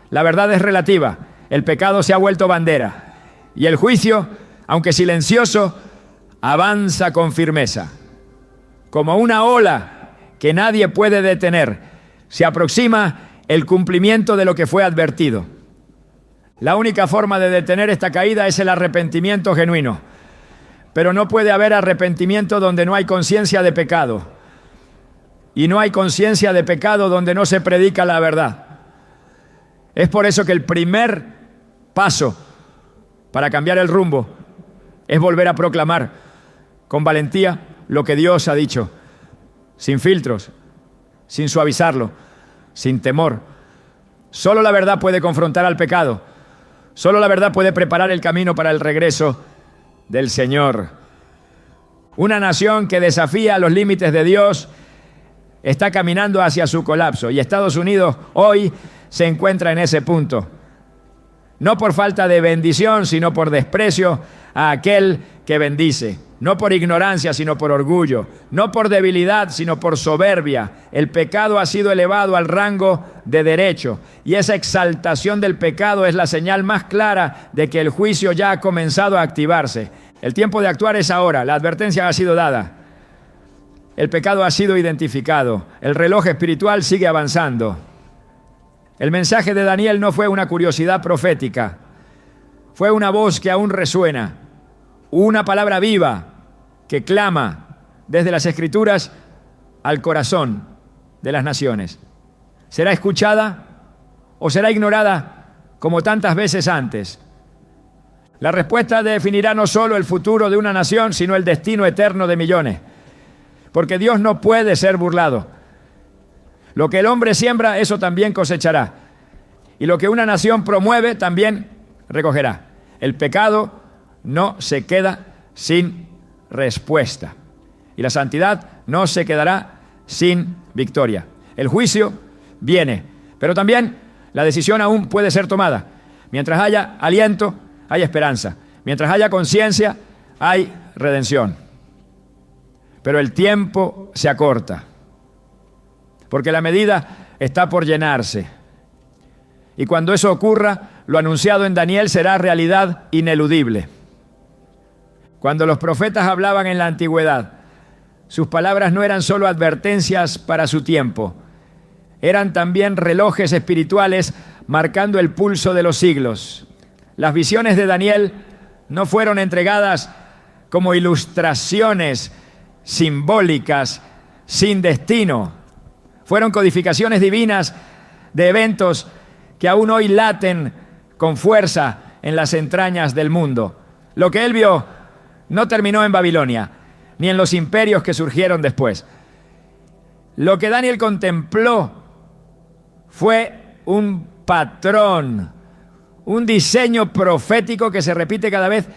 La verdad es relativa. El pecado se ha vuelto bandera. Y el juicio, aunque silencioso, avanza con firmeza. Como una ola que nadie puede detener, se aproxima el cumplimiento de lo que fue advertido. La única forma de detener esta caída es el arrepentimiento genuino. Pero no puede haber arrepentimiento donde no hay conciencia de pecado. Y no hay conciencia de pecado donde no se predica la verdad. Es por eso que el primer paso para cambiar el rumbo es volver a proclamar con valentía lo que Dios ha dicho, sin filtros, sin suavizarlo, sin temor. Solo la verdad puede confrontar al pecado. Solo la verdad puede preparar el camino para el regreso del Señor. Una nación que desafía los límites de Dios está caminando hacia su colapso, y Estados Unidos hoy se encuentra en ese punto. No por falta de bendición, sino por desprecio a aquel que bendice. No por ignorancia, sino por orgullo. No por debilidad, sino por soberbia. El pecado ha sido elevado al rango de derecho. Y esa exaltación del pecado es la señal más clara de que el juicio ya ha comenzado a activarse. El tiempo de actuar es ahora. La advertencia ha sido dada. El pecado ha sido identificado. El reloj espiritual sigue avanzando. El mensaje de Daniel no fue una curiosidad profética. Fue una voz que aún resuena. Una palabra viva que clama desde las Escrituras al corazón de las naciones. ¿Será escuchada o será ignorada como tantas veces antes? La respuesta definirá no solo el futuro de una nación, sino el destino eterno de millones. Porque Dios no puede ser burlado. Lo que el hombre siembra, eso también cosechará. Y lo que una nación promueve, también recogerá. El pecado no se queda sin respuesta. Y la santidad no se quedará sin victoria. El juicio viene, pero también La decisión aún puede ser tomada. Mientras haya aliento, hay esperanza. Mientras haya conciencia, hay redención. Pero el tiempo se acorta, porque la medida está por llenarse. Y cuando eso ocurra, lo anunciado en Daniel será realidad ineludible. Cuando los profetas hablaban en la antigüedad, sus palabras no eran solo advertencias para su tiempo, eran también relojes espirituales marcando el pulso de los siglos. Las visiones de Daniel no fueron entregadas como ilustraciones simbólicas sin destino. Fueron codificaciones divinas de eventos que aún hoy laten con fuerza en las entrañas del mundo. Lo que él vio no terminó en Babilonia, ni en los imperios que surgieron después. Lo que Daniel contempló fue un patrón, un diseño profético que se repite cada vez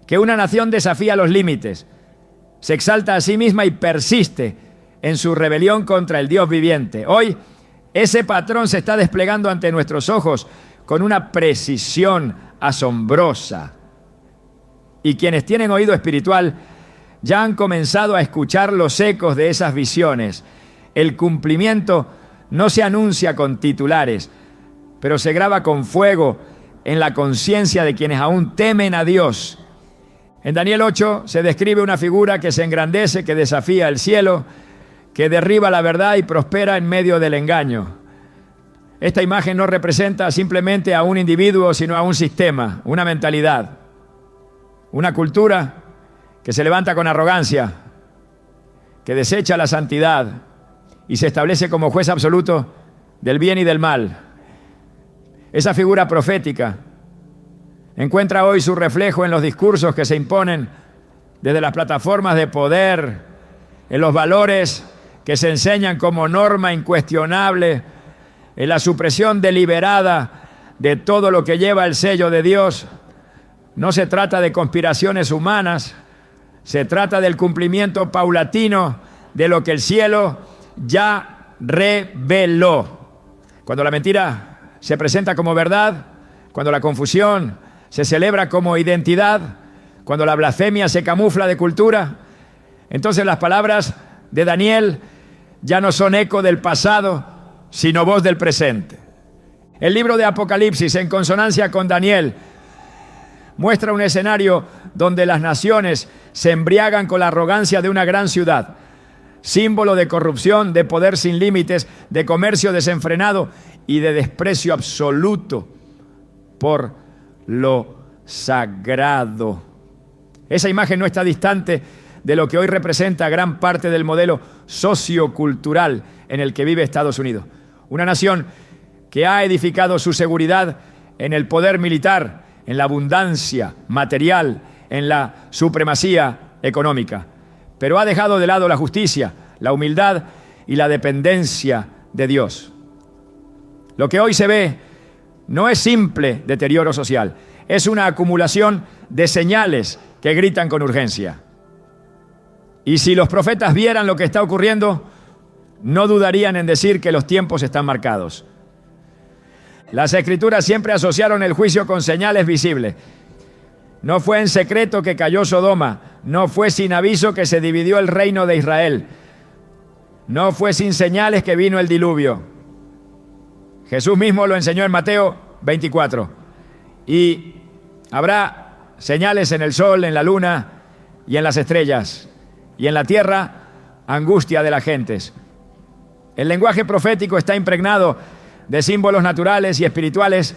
que una nación desafía los límites, se exalta a sí misma y persiste en su rebelión contra el Dios viviente. Hoy, ese patrón se está desplegando ante nuestros ojos con una precisión asombrosa. Y quienes tienen oído espiritual ya han comenzado a escuchar los ecos de esas visiones. El cumplimiento no se anuncia con titulares, pero se graba con fuego en la conciencia de quienes aún temen a Dios. En Daniel 8 se describe una figura que se engrandece, que desafía el cielo, que derriba la verdad y prospera en medio del engaño. Esta imagen no representa simplemente a un individuo, sino a un sistema, una mentalidad, una cultura que se levanta con arrogancia, que desecha la santidad y se establece como juez absoluto del bien y del mal. Esa figura profética encuentra hoy su reflejo en los discursos que se imponen desde las plataformas de poder, en los valores que se enseñan como norma incuestionable, en la supresión deliberada de todo lo que lleva el sello de Dios. No se trata de conspiraciones humanas, se trata del cumplimiento paulatino de lo que el cielo ya reveló. Cuando la mentira se presenta como verdad, cuando la confusión se celebra como identidad, cuando la blasfemia se camufla de cultura, entonces las palabras de Daniel ya no son eco del pasado, sino voz del presente. El libro de Apocalipsis, en consonancia con Daniel, muestra un escenario donde las naciones se embriagan con la arrogancia de una gran ciudad, símbolo de corrupción, de poder sin límites, de comercio desenfrenado y de desprecio absoluto por lo sagrado. Esa imagen no está distante de lo que hoy representa gran parte del modelo sociocultural en el que vive Estados Unidos. Una nación que ha edificado su seguridad en el poder militar, en la abundancia material, en la supremacía económica, pero ha dejado de lado la justicia, la humildad y la dependencia de Dios. Lo que hoy se ve no es simple deterioro social, es una acumulación de señales que gritan con urgencia. Y si los profetas vieran lo que está ocurriendo, no dudarían en decir que los tiempos están marcados. Las Escrituras siempre asociaron el juicio con señales visibles. No fue en secreto que cayó Sodoma, no fue sin aviso que se dividió el reino de Israel, no fue sin señales que vino el diluvio. Jesús mismo lo enseñó en Mateo 24. Y habrá señales en el sol, en la luna y en las estrellas, y en la tierra angustia de las gentes. El lenguaje profético está impregnado de símbolos naturales y espirituales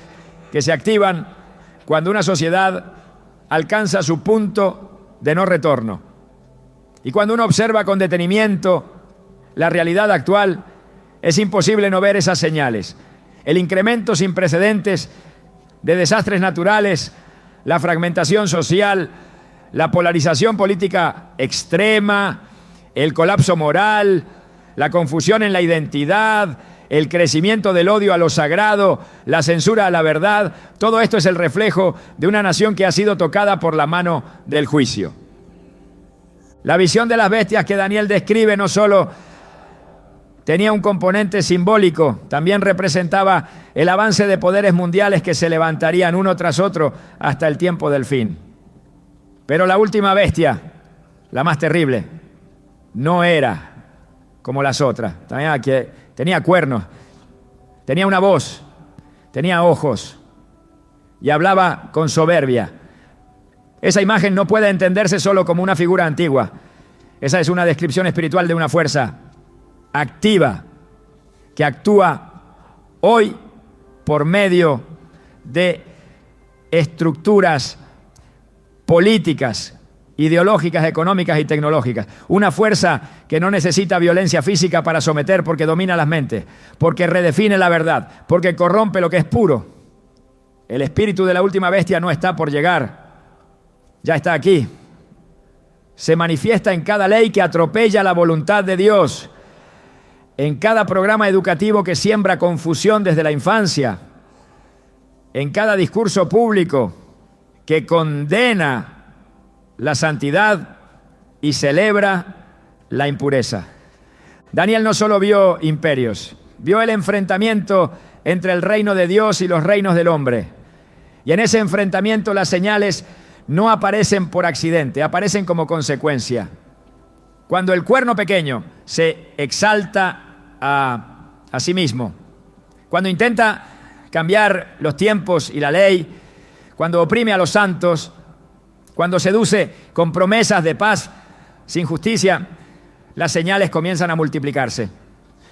que se activan cuando una sociedad alcanza su punto de no retorno. Y cuando uno observa con detenimiento la realidad actual, es imposible no ver esas señales. El incremento sin precedentes de desastres naturales, la fragmentación social, la polarización política extrema, el colapso moral, la confusión en la identidad, el crecimiento del odio a lo sagrado, la censura a la verdad, todo esto es el reflejo de una nación que ha sido tocada por la mano del juicio. La visión de las bestias que Daniel describe no solo tenía un componente simbólico, también representaba el avance de poderes mundiales que se levantarían uno tras otro hasta el tiempo del fin. Pero la última bestia, la más terrible, no era como las otras. Tenía cuernos, tenía una voz, tenía ojos y hablaba con soberbia. Esa imagen no puede entenderse solo como una figura antigua. Esa es una descripción espiritual de una fuerza activa que actúa hoy por medio de estructuras políticas, ideológicas, económicas y tecnológicas. Una fuerza que no necesita violencia física para someter porque domina las mentes, porque redefine la verdad, porque corrompe lo que es puro. El espíritu de la última bestia no está por llegar, ya está aquí. Se manifiesta en cada ley que atropella la voluntad de Dios, en cada programa educativo que siembra confusión desde la infancia, en cada discurso público que condena la santidad y celebra la impureza. Daniel no solo vio imperios, vio el enfrentamiento entre el reino de Dios y los reinos del hombre. Y en ese enfrentamiento las señales no aparecen por accidente, aparecen como consecuencia. Cuando el cuerno pequeño se exalta a sí mismo, cuando intenta cambiar los tiempos y la ley, cuando oprime a los santos, cuando seduce con promesas de paz sin justicia, las señales comienzan a multiplicarse.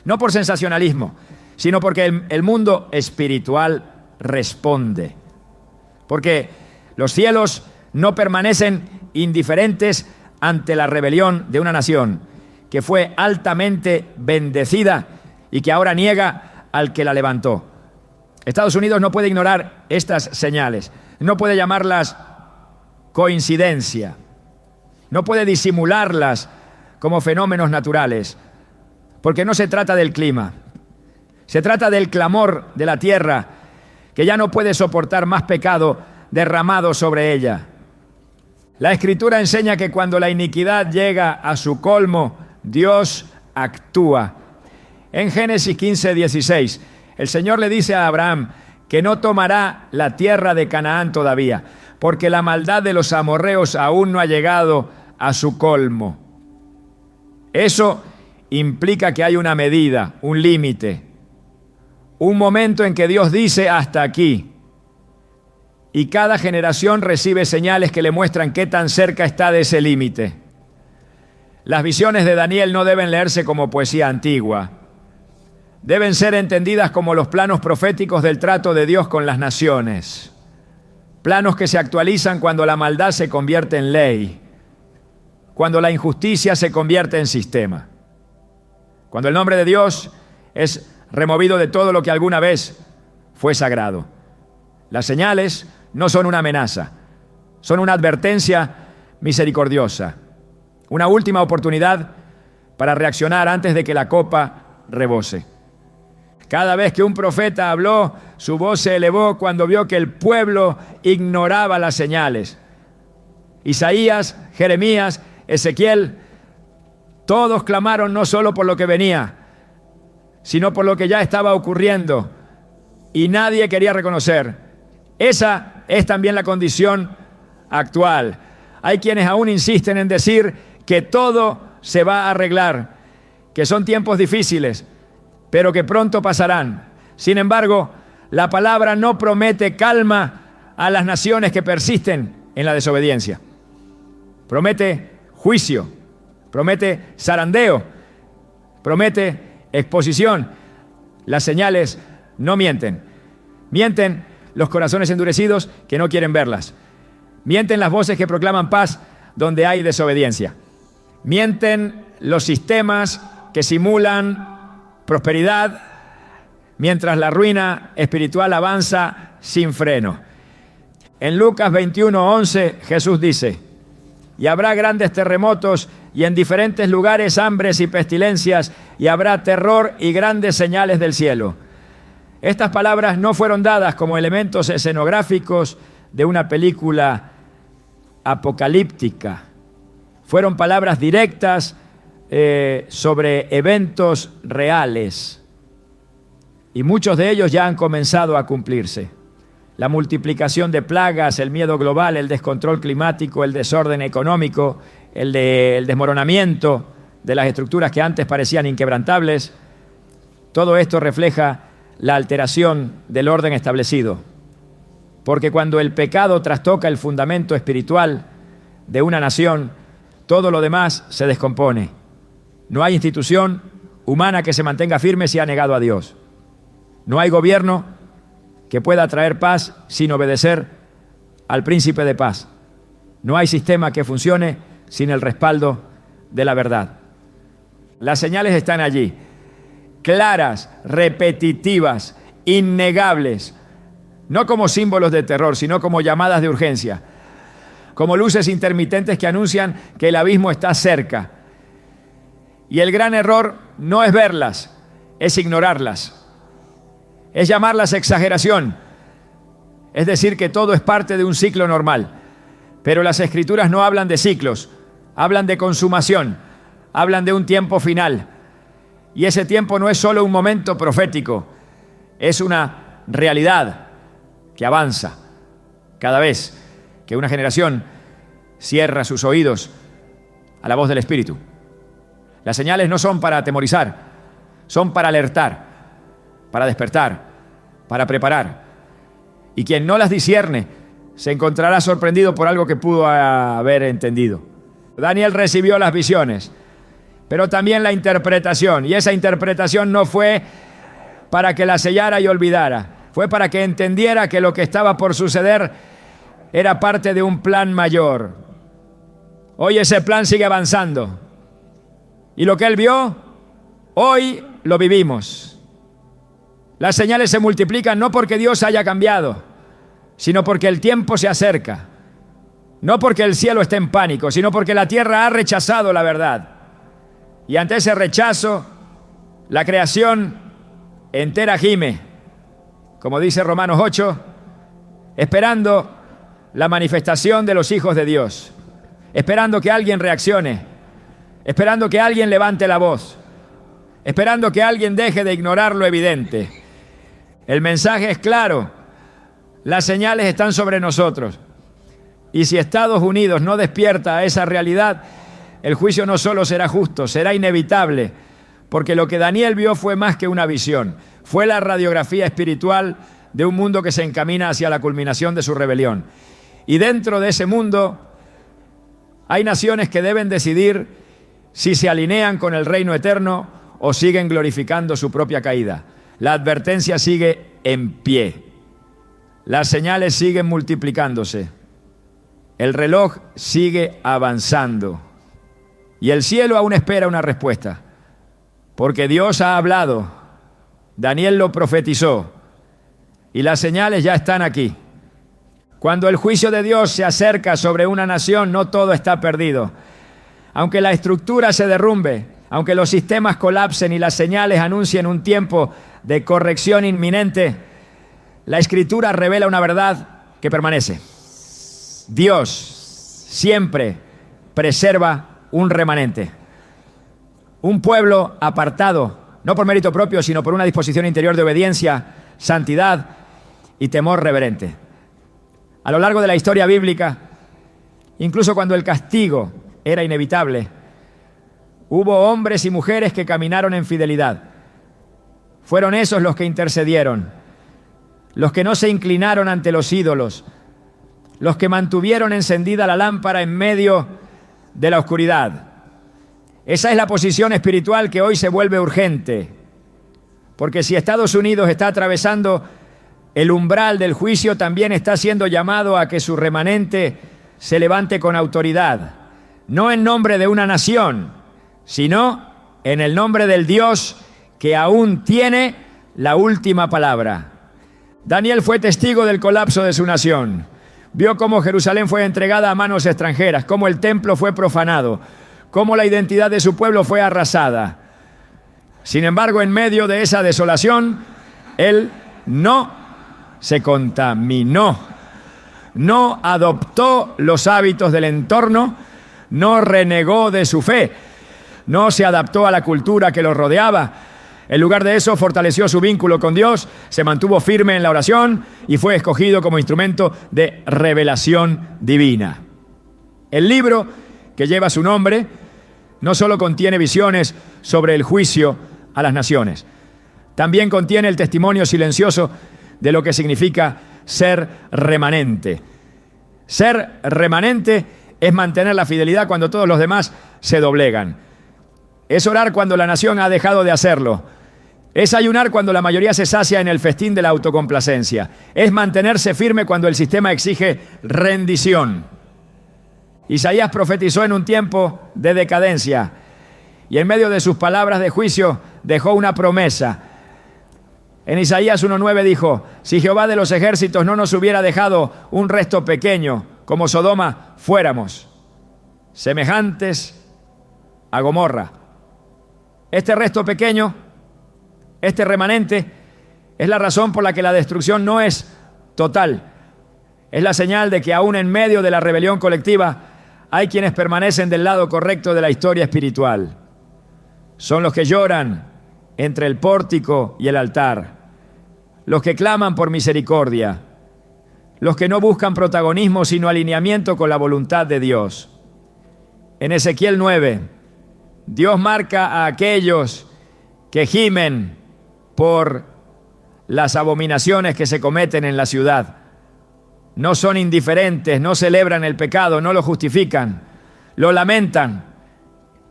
No por sensacionalismo, sino porque el mundo espiritual responde. Porque los cielos no permanecen indiferentes ante la rebelión de una nación que fue altamente bendecida y que ahora niega al que la levantó. Estados Unidos no puede ignorar estas señales, no puede llamarlas coincidencia, no puede disimularlas como fenómenos naturales, porque no se trata del clima, se trata del clamor de la tierra que ya no puede soportar más pecado derramado sobre ella. La Escritura enseña que cuando la iniquidad llega a su colmo, Dios actúa. En Génesis 15:16, el Señor le dice a Abraham que no tomará la tierra de Canaán todavía, porque la maldad de los amorreos aún no ha llegado a su colmo. Eso implica que hay una medida, un límite, un momento en que Dios dice hasta aquí. Y cada generación recibe señales que le muestran qué tan cerca está de ese límite. Las visiones de Daniel no deben leerse como poesía antigua. Deben ser entendidas como los planos proféticos del trato de Dios con las naciones. Planos que se actualizan cuando la maldad se convierte en ley, cuando la injusticia se convierte en sistema, cuando el nombre de Dios es removido de todo lo que alguna vez fue sagrado. Las señales no son una amenaza, son una advertencia misericordiosa, una última oportunidad para reaccionar antes de que la copa rebose. Cada vez que un profeta habló, su voz se elevó cuando vio que el pueblo ignoraba las señales. Isaías, Jeremías, Ezequiel, todos clamaron no solo por lo que venía, sino por lo que ya estaba ocurriendo, y nadie quería reconocer. Esa es también la condición actual. Hay quienes aún insisten en decir que todo se va a arreglar, que son tiempos difíciles, pero que pronto pasarán. Sin embargo, la palabra no promete calma a las naciones que persisten en la desobediencia. Promete juicio, promete zarandeo, promete exposición. Las señales no mienten. Mienten los corazones endurecidos que no quieren verlas. Mienten las voces que proclaman paz donde hay desobediencia. Mienten los sistemas que simulan prosperidad mientras la ruina espiritual avanza sin freno. En Lucas 21:11 Jesús dice: y habrá grandes terremotos y en diferentes lugares hambres y pestilencias, y habrá terror y grandes señales del cielo. Estas palabras no fueron dadas como elementos escenográficos de una película apocalíptica. Fueron palabras directas sobre eventos reales y muchos de ellos ya han comenzado a cumplirse. La multiplicación de plagas, el miedo global, el descontrol climático, el desorden económico, el desmoronamiento de las estructuras que antes parecían inquebrantables. Todo esto refleja la alteración del orden establecido. Porque cuando el pecado trastoca el fundamento espiritual de una nación, todo lo demás se descompone. No hay institución humana que se mantenga firme si ha negado a Dios. No hay gobierno que pueda traer paz sin obedecer al príncipe de paz. No hay sistema que funcione sin el respaldo de la verdad. Las señales están allí, claras, repetitivas, innegables, no como símbolos de terror, sino como llamadas de urgencia, como luces intermitentes que anuncian que el abismo está cerca. Y el gran error no es verlas, es ignorarlas. Es llamarlas exageración, es decir, que todo es parte de un ciclo normal. Pero las Escrituras no hablan de ciclos, hablan de consumación, hablan de un tiempo final. Y ese tiempo no es solo un momento profético, es una realidad que avanza cada vez que una generación cierra sus oídos a la voz del Espíritu. Las señales no son para atemorizar, son para alertar, para despertar, para preparar. Y quien no las discierne se encontrará sorprendido por algo que pudo haber entendido. Daniel recibió las visiones, pero también la interpretación. Y esa interpretación no fue para que la sellara y olvidara. Fue para que entendiera que lo que estaba por suceder era parte de un plan mayor. Hoy ese plan sigue avanzando. Y lo que él vio, hoy lo vivimos. Las señales se multiplican no porque Dios haya cambiado, sino porque el tiempo se acerca. No porque el cielo esté en pánico, sino porque la tierra ha rechazado la verdad. Y ante ese rechazo, la creación entera gime, como dice Romanos 8, esperando la manifestación de los hijos de Dios, esperando que alguien reaccione, esperando que alguien levante la voz, esperando que alguien deje de ignorar lo evidente. El mensaje es claro, las señales están sobre nosotros. Y si Estados Unidos no despierta a esa realidad, el juicio no solo será justo, será inevitable, porque lo que Daniel vio fue más que una visión, fue la radiografía espiritual de un mundo que se encamina hacia la culminación de su rebelión. Y dentro de ese mundo hay naciones que deben decidir si se alinean con el reino eterno o siguen glorificando su propia caída. La advertencia sigue en pie. Las señales siguen multiplicándose. El reloj sigue avanzando. Y el cielo aún espera una respuesta. Porque Dios ha hablado. Daniel lo profetizó. Y las señales ya están aquí. Cuando el juicio de Dios se acerca sobre una nación, no todo está perdido. Aunque la estructura se derrumbe, aunque los sistemas colapsen y las señales anuncien un tiempo de corrección inminente, la Escritura revela una verdad que permanece. Dios siempre preserva un remanente, un pueblo apartado, no por mérito propio, sino por una disposición interior de obediencia, santidad y temor reverente. A lo largo de la historia bíblica, incluso cuando el castigo era inevitable, hubo hombres y mujeres que caminaron en fidelidad. Fueron esos los que intercedieron, los que no se inclinaron ante los ídolos, los que mantuvieron encendida la lámpara en medio de la oscuridad. Esa es la posición espiritual que hoy se vuelve urgente, porque si Estados Unidos está atravesando el umbral del juicio, también está siendo llamado a que su remanente se levante con autoridad, no en nombre de una nación, sino en el nombre del Dios que aún tiene la última palabra. Daniel fue testigo del colapso de su nación. Vio cómo Jerusalén fue entregada a manos extranjeras, cómo el templo fue profanado, cómo la identidad de su pueblo fue arrasada. Sin embargo, en medio de esa desolación, él no se contaminó, no adoptó los hábitos del entorno, no renegó de su fe, no se adaptó a la cultura que lo rodeaba. En lugar de eso, fortaleció su vínculo con Dios, se mantuvo firme en la oración y fue escogido como instrumento de revelación divina. El libro que lleva su nombre no solo contiene visiones sobre el juicio a las naciones, también contiene el testimonio silencioso de lo que significa ser remanente. Ser remanente es mantener la fidelidad cuando todos los demás se doblegan. Es orar cuando la nación ha dejado de hacerlo. Es ayunar cuando la mayoría se sacia en el festín de la autocomplacencia. Es mantenerse firme cuando el sistema exige rendición. Isaías profetizó en un tiempo de decadencia y en medio de sus palabras de juicio dejó una promesa. En Isaías 1:9 dijo: si Jehová de los ejércitos no nos hubiera dejado un resto pequeño, como Sodoma fuéramos, semejantes a Gomorra. Este resto pequeño, este remanente, es la razón por la que la destrucción no es total. Es la señal de que aún en medio de la rebelión colectiva hay quienes permanecen del lado correcto de la historia espiritual. Son los que lloran entre el pórtico y el altar, los que claman por misericordia, los que no buscan protagonismo sino alineamiento con la voluntad de Dios. En Ezequiel 9, Dios marca a aquellos que gimen por las abominaciones que se cometen en la ciudad. No son indiferentes, no celebran el pecado, no lo justifican, lo lamentan,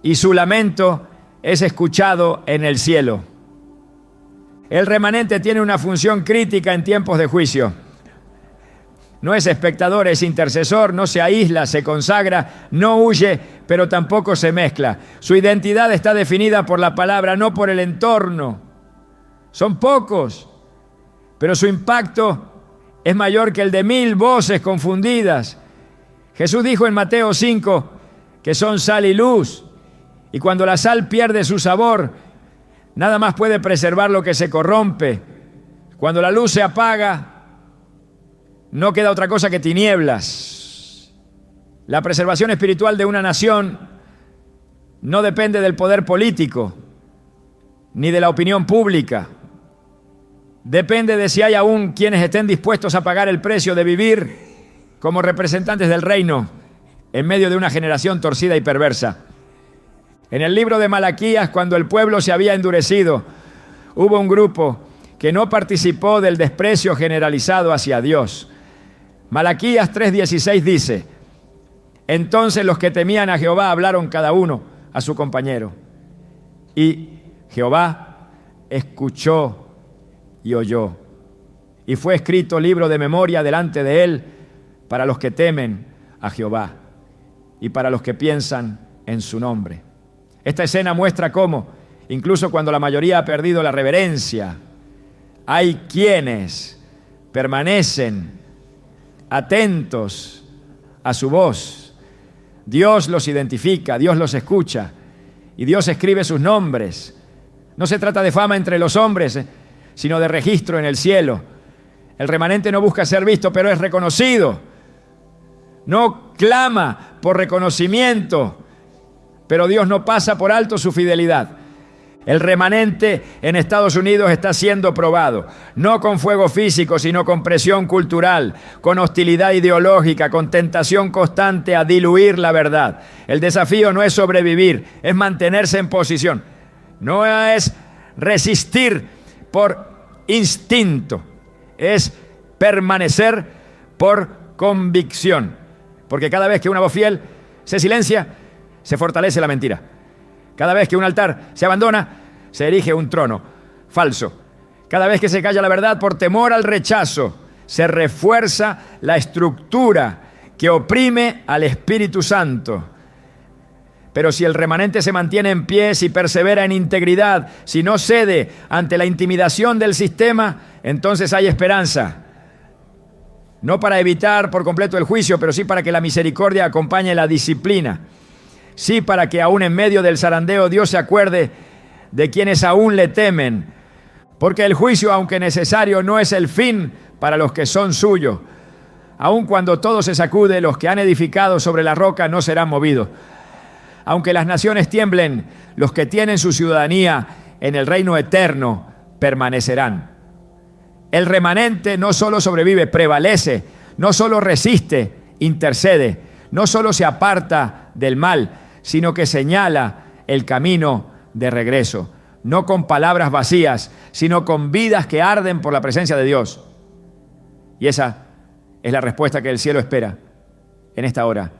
y su lamento es escuchado en el cielo. El remanente tiene una función crítica en tiempos de juicio. No es espectador, es intercesor, no se aísla, se consagra, no huye, pero tampoco se mezcla. Su identidad está definida por la palabra, no por el entorno. Son pocos, pero su impacto es mayor que el de 1000 voces confundidas. Jesús dijo en Mateo 5 que son sal y luz, y cuando la sal pierde su sabor, nada más puede preservar lo que se corrompe. Cuando la luz se apaga, no queda otra cosa que tinieblas. La preservación espiritual de una nación no depende del poder político, ni de la opinión pública. Depende de si hay aún quienes estén dispuestos a pagar el precio de vivir como representantes del reino en medio de una generación torcida y perversa. En el libro de Malaquías, cuando el pueblo se había endurecido, hubo un grupo que no participó del desprecio generalizado hacia Dios. Malaquías 3:16 dice: entonces los que temían a Jehová hablaron cada uno a su compañero, y Jehová escuchó y oyó, y fue escrito libro de memoria delante de él para los que temen a Jehová y para los que piensan en su nombre. Esta escena muestra cómo, incluso cuando la mayoría ha perdido la reverencia, hay quienes permanecen atentos a su voz. Dios los identifica, Dios los escucha y Dios escribe sus nombres. No se trata de fama entre los hombres, sino de registro en el cielo. El remanente no busca ser visto, pero es reconocido. No clama por reconocimiento, pero Dios no pasa por alto su fidelidad. El remanente en Estados Unidos está siendo probado, no con fuego físico, sino con presión cultural, con hostilidad ideológica, con tentación constante a diluir la verdad. El desafío no es sobrevivir, es mantenerse en posición. No es resistir por instinto, es permanecer por convicción. Porque cada vez que una voz fiel se silencia, se fortalece la mentira. Cada vez que un altar se abandona, se erige un trono falso. Cada vez que se calla la verdad por temor al rechazo, se refuerza la estructura que oprime al Espíritu Santo. Pero si el remanente se mantiene en pie, si persevera en integridad, si no cede ante la intimidación del sistema, entonces hay esperanza. No para evitar por completo el juicio, pero sí para que la misericordia acompañe la disciplina. Sí para que aún en medio del zarandeo Dios se acuerde de quienes aún le temen. Porque el juicio, aunque necesario, no es el fin para los que son suyos. Aun cuando todo se sacude, los que han edificado sobre la roca no serán movidos. Aunque las naciones tiemblen, los que tienen su ciudadanía en el reino eterno permanecerán. El remanente no solo sobrevive, prevalece, no solo resiste, intercede, no solo se aparta del mal, sino que señala el camino de regreso, no con palabras vacías, sino con vidas que arden por la presencia de Dios. Y esa es la respuesta que el cielo espera en esta hora.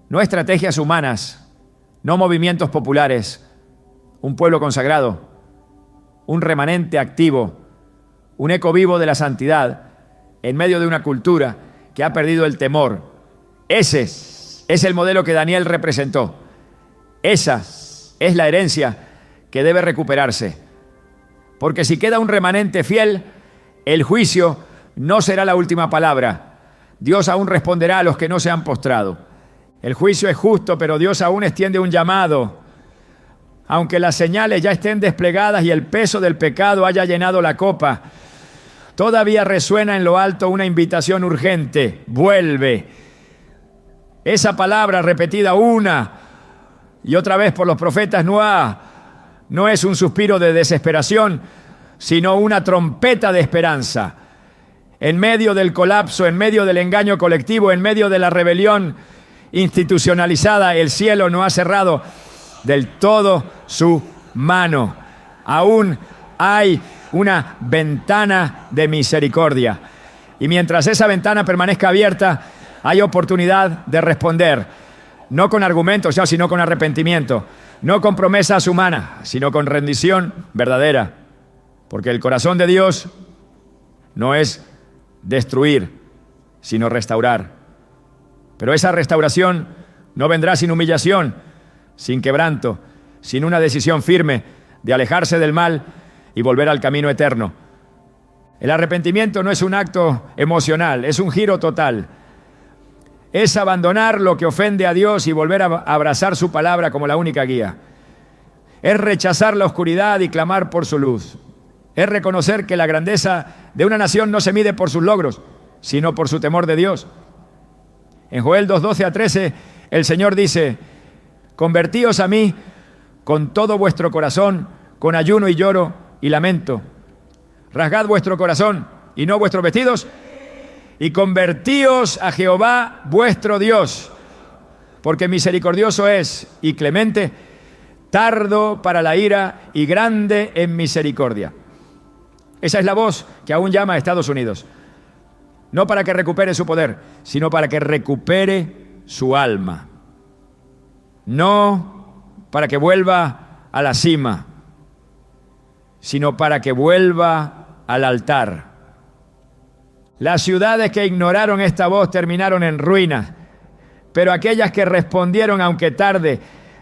No estrategias humanas, no movimientos populares, un pueblo consagrado, un remanente activo, un eco vivo de la santidad en medio de una cultura que ha perdido el temor. Ese es el modelo que Daniel representó. Esa es la herencia que debe recuperarse. Porque si queda un remanente fiel, el juicio no será la última palabra. Dios aún responderá a los que no se han postrado. El juicio es justo, pero Dios aún extiende un llamado. Aunque las señales ya estén desplegadas y el peso del pecado haya llenado la copa, todavía resuena en lo alto una invitación urgente. Vuelve. Esa palabra repetida una y otra vez por los profetas no es un suspiro de desesperación, sino una trompeta de esperanza. En medio del colapso, en medio del engaño colectivo, en medio de la rebelión institucionalizada, el cielo no ha cerrado del todo su mano. Aún hay una ventana de misericordia. Y mientras esa ventana permanezca abierta, hay oportunidad de responder. No con argumentos, sino con arrepentimiento. No con promesas humanas, sino con rendición verdadera. Porque el corazón de Dios no es destruir, sino restaurar. Pero esa restauración no vendrá sin humillación, sin quebranto, sin una decisión firme de alejarse del mal y volver al camino eterno. El arrepentimiento no es un acto emocional, es un giro total. Es abandonar lo que ofende a Dios y volver a abrazar su palabra como la única guía. Es rechazar la oscuridad y clamar por su luz. Es reconocer que la grandeza de una nación no se mide por sus logros, sino por su temor de Dios. En Joel 2:12-13, el Señor dice: convertíos a mí con todo vuestro corazón, con ayuno y lloro y lamento. Rasgad vuestro corazón y no vuestros vestidos, y convertíos a Jehová vuestro Dios, porque misericordioso es y clemente, tardo para la ira y grande en misericordia. Esa es la voz que aún llama a Estados Unidos. No para que recupere su poder, sino para que recupere su alma. No para que vuelva a la cima, sino para que vuelva al altar. Las ciudades que ignoraron esta voz terminaron en ruinas, pero aquellas que respondieron, aunque tarde,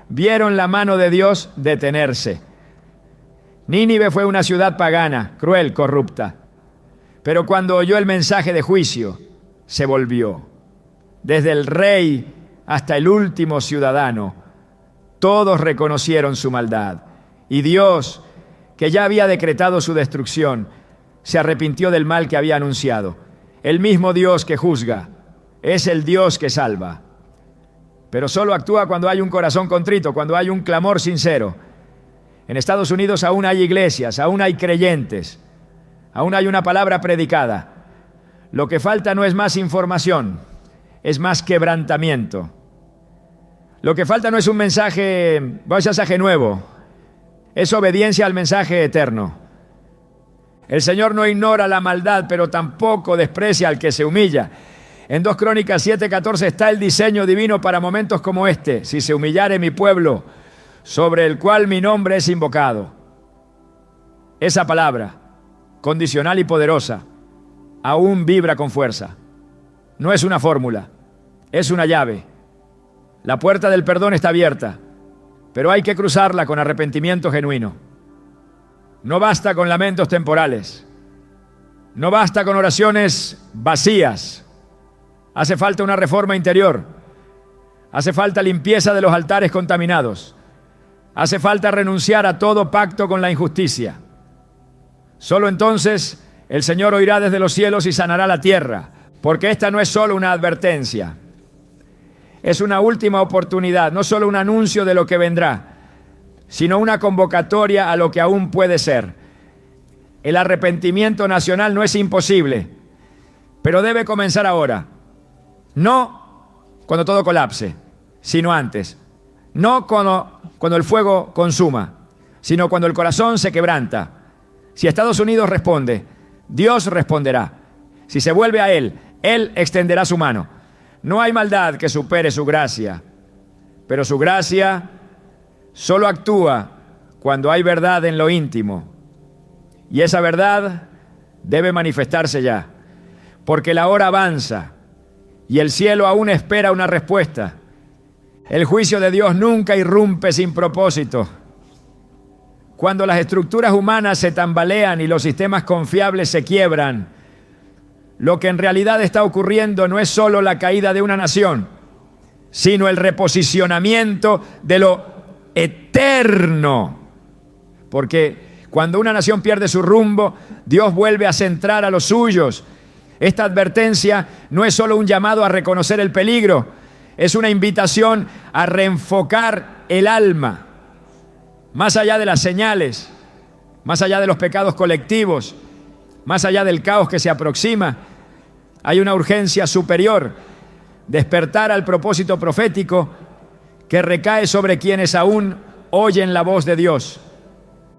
vieron la mano de Dios detenerse. Nínive fue una ciudad pagana, cruel, corrupta. Pero cuando oyó el mensaje de juicio, se volvió. Desde el rey hasta el último ciudadano, todos reconocieron su maldad. Y Dios, que ya había decretado su destrucción, se arrepintió del mal que había anunciado. El mismo Dios que juzga es el Dios que salva. Pero solo actúa cuando hay un corazón contrito, cuando hay un clamor sincero. En Estados Unidos aún hay iglesias, aún hay creyentes, aún hay una palabra predicada. Lo que falta no es más información, es más quebrantamiento. Lo que falta no es un mensaje nuevo, es obediencia al mensaje eterno. El Señor no ignora la maldad, pero tampoco desprecia al que se humilla. En 2 Crónicas 7:14 está el diseño divino para momentos como este. Si se humillare mi pueblo, sobre el cual mi nombre es invocado. Esa palabra, condicional y poderosa, aún vibra con fuerza. No es una fórmula, es una llave. La puerta del perdón está abierta, pero hay que cruzarla con arrepentimiento genuino. No basta con lamentos temporales, no basta con oraciones vacías. Hace falta una reforma interior, hace falta limpieza de los altares contaminados, hace falta renunciar a todo pacto con la injusticia. Solo entonces el Señor oirá desde los cielos y sanará la tierra, porque esta no es solo una advertencia. es una última oportunidad, no solo un anuncio de lo que vendrá, sino una convocatoria a lo que aún puede ser. El arrepentimiento nacional no es imposible, pero debe comenzar ahora. No cuando todo colapse, sino antes. No cuando el fuego consuma, sino cuando el corazón se quebranta. Si Estados Unidos responde, Dios responderá. Si se vuelve a Él, Él extenderá su mano. No hay maldad que supere su gracia, pero su gracia solo actúa cuando hay verdad en lo íntimo. Y esa verdad debe manifestarse ya, porque la hora avanza y el cielo aún espera una respuesta. El juicio de Dios nunca irrumpe sin propósito. Cuando las estructuras humanas se tambalean y los sistemas confiables se quiebran, lo que en realidad está ocurriendo no es solo la caída de una nación, sino el reposicionamiento de lo eterno. Porque cuando una nación pierde su rumbo, Dios vuelve a centrar a los suyos. Esta advertencia no es solo un llamado a reconocer el peligro, es una invitación a reenfocar el alma, más allá de las señales, más allá de los pecados colectivos, más allá del caos que se aproxima. Hay una urgencia superior, despertar al propósito profético que recae sobre quienes aún oyen la voz de Dios.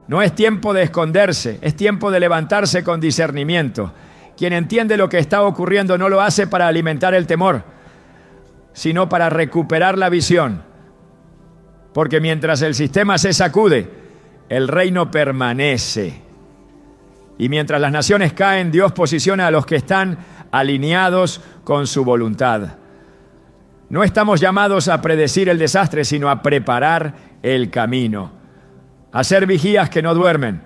No es tiempo de esconderse, es tiempo de levantarse con discernimiento. Quien entiende lo que está ocurriendo no lo hace para alimentar el temor, sino para recuperar la visión. Porque mientras el sistema se sacude, el reino permanece. Y mientras las naciones caen, Dios posiciona a los que están alineados con su voluntad. No estamos llamados a predecir el desastre, sino a preparar el camino. A ser vigías que no duermen,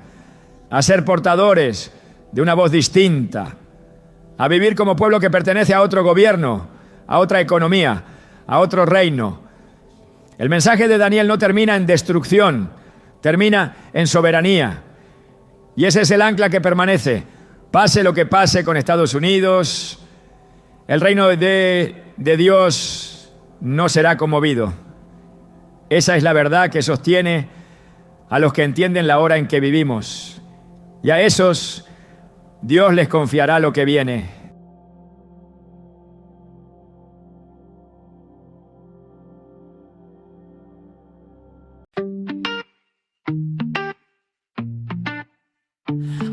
a ser portadores de una voz distinta, a vivir como pueblo que pertenece a otro gobierno, a otra economía, a otro reino. El mensaje de Daniel no termina en destrucción, termina en soberanía. Y ese es el ancla que permanece. Pase lo que pase con Estados Unidos, el reino de Dios no será conmovido. Esa es la verdad que sostiene a los que entienden la hora en que vivimos. Y a esos Dios les confiará lo que viene.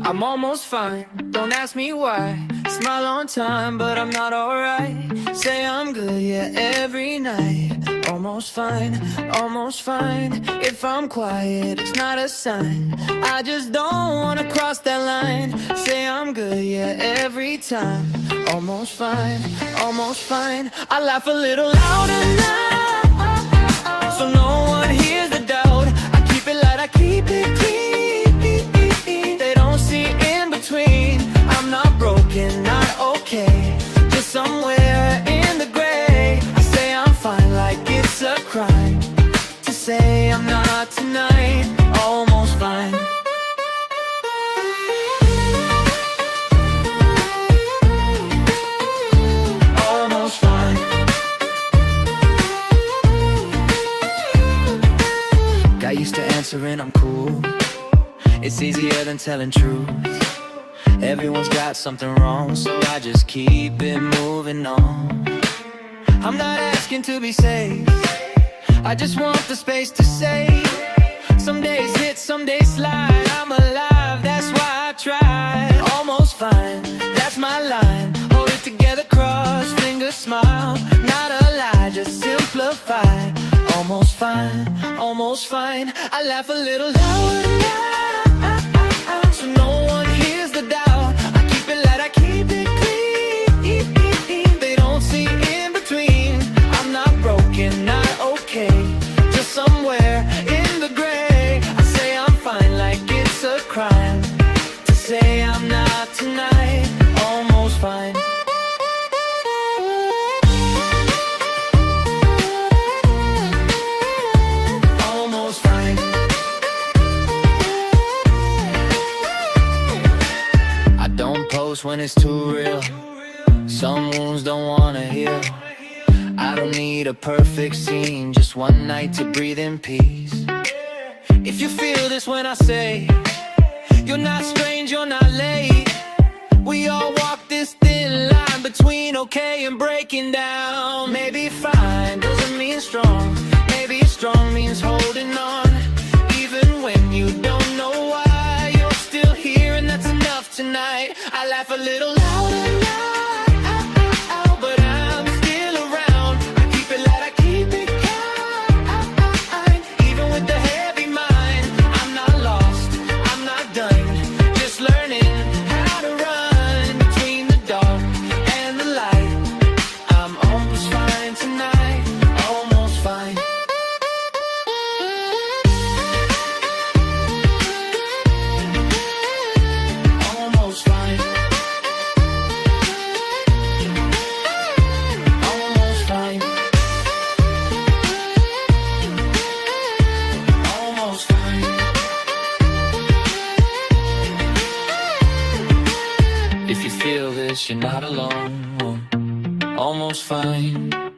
I'm almost fine, don't ask me why. Smile on time, but I'm not alright. Say I'm good, yeah, every night. Almost fine, almost fine. If I'm quiet, it's not a sign. I just don't wanna cross that line. Say I'm good, yeah, every time. Almost fine, almost fine. I laugh a little louder now, so no one hears the doubt. I keep it light, I keep it clean. I'm not broken, not okay, just somewhere in the gray. I say I'm fine like it's a crime to say I'm not tonight. Almost fine. Almost fine. Got used to answering I'm cool. It's easier than telling truth. Everyone's got something wrong, so I just keep it moving on. I'm not asking to be saved, I just want the space to say. Some days hit, some days slide. I'm alive, that's why I try. Almost fine, that's my line. Hold it together, cross fingers, smile. Not a lie, just simplify. Almost fine, almost fine. I laugh a little louder now, so no one hears the doubt. Somewhere in the gray, I say I'm fine like it's a crime to say I'm not tonight. Almost fine. Almost fine. I don't post when it's too real. Some wounds don't wanna heal. I don't need a perfect scene, just one night to breathe in peace. If you feel this when I say, you're not strange, you're not late. We all walk this thin line between okay and breaking down. Maybe fine doesn't mean strong, maybe strong means holding on. Even when you don't know why, you're still here and that's enough tonight. I laugh a little louder now, but I'm still around. I keep it light, I keep it kind. Even with the heavy mind, I'm not lost, I'm not done. Just learning how to run between the dark and the light. I'm almost fine tonight, almost fine. Almost fine. Almost fine. Almost fine. If you feel this, you're not alone. Almost fine.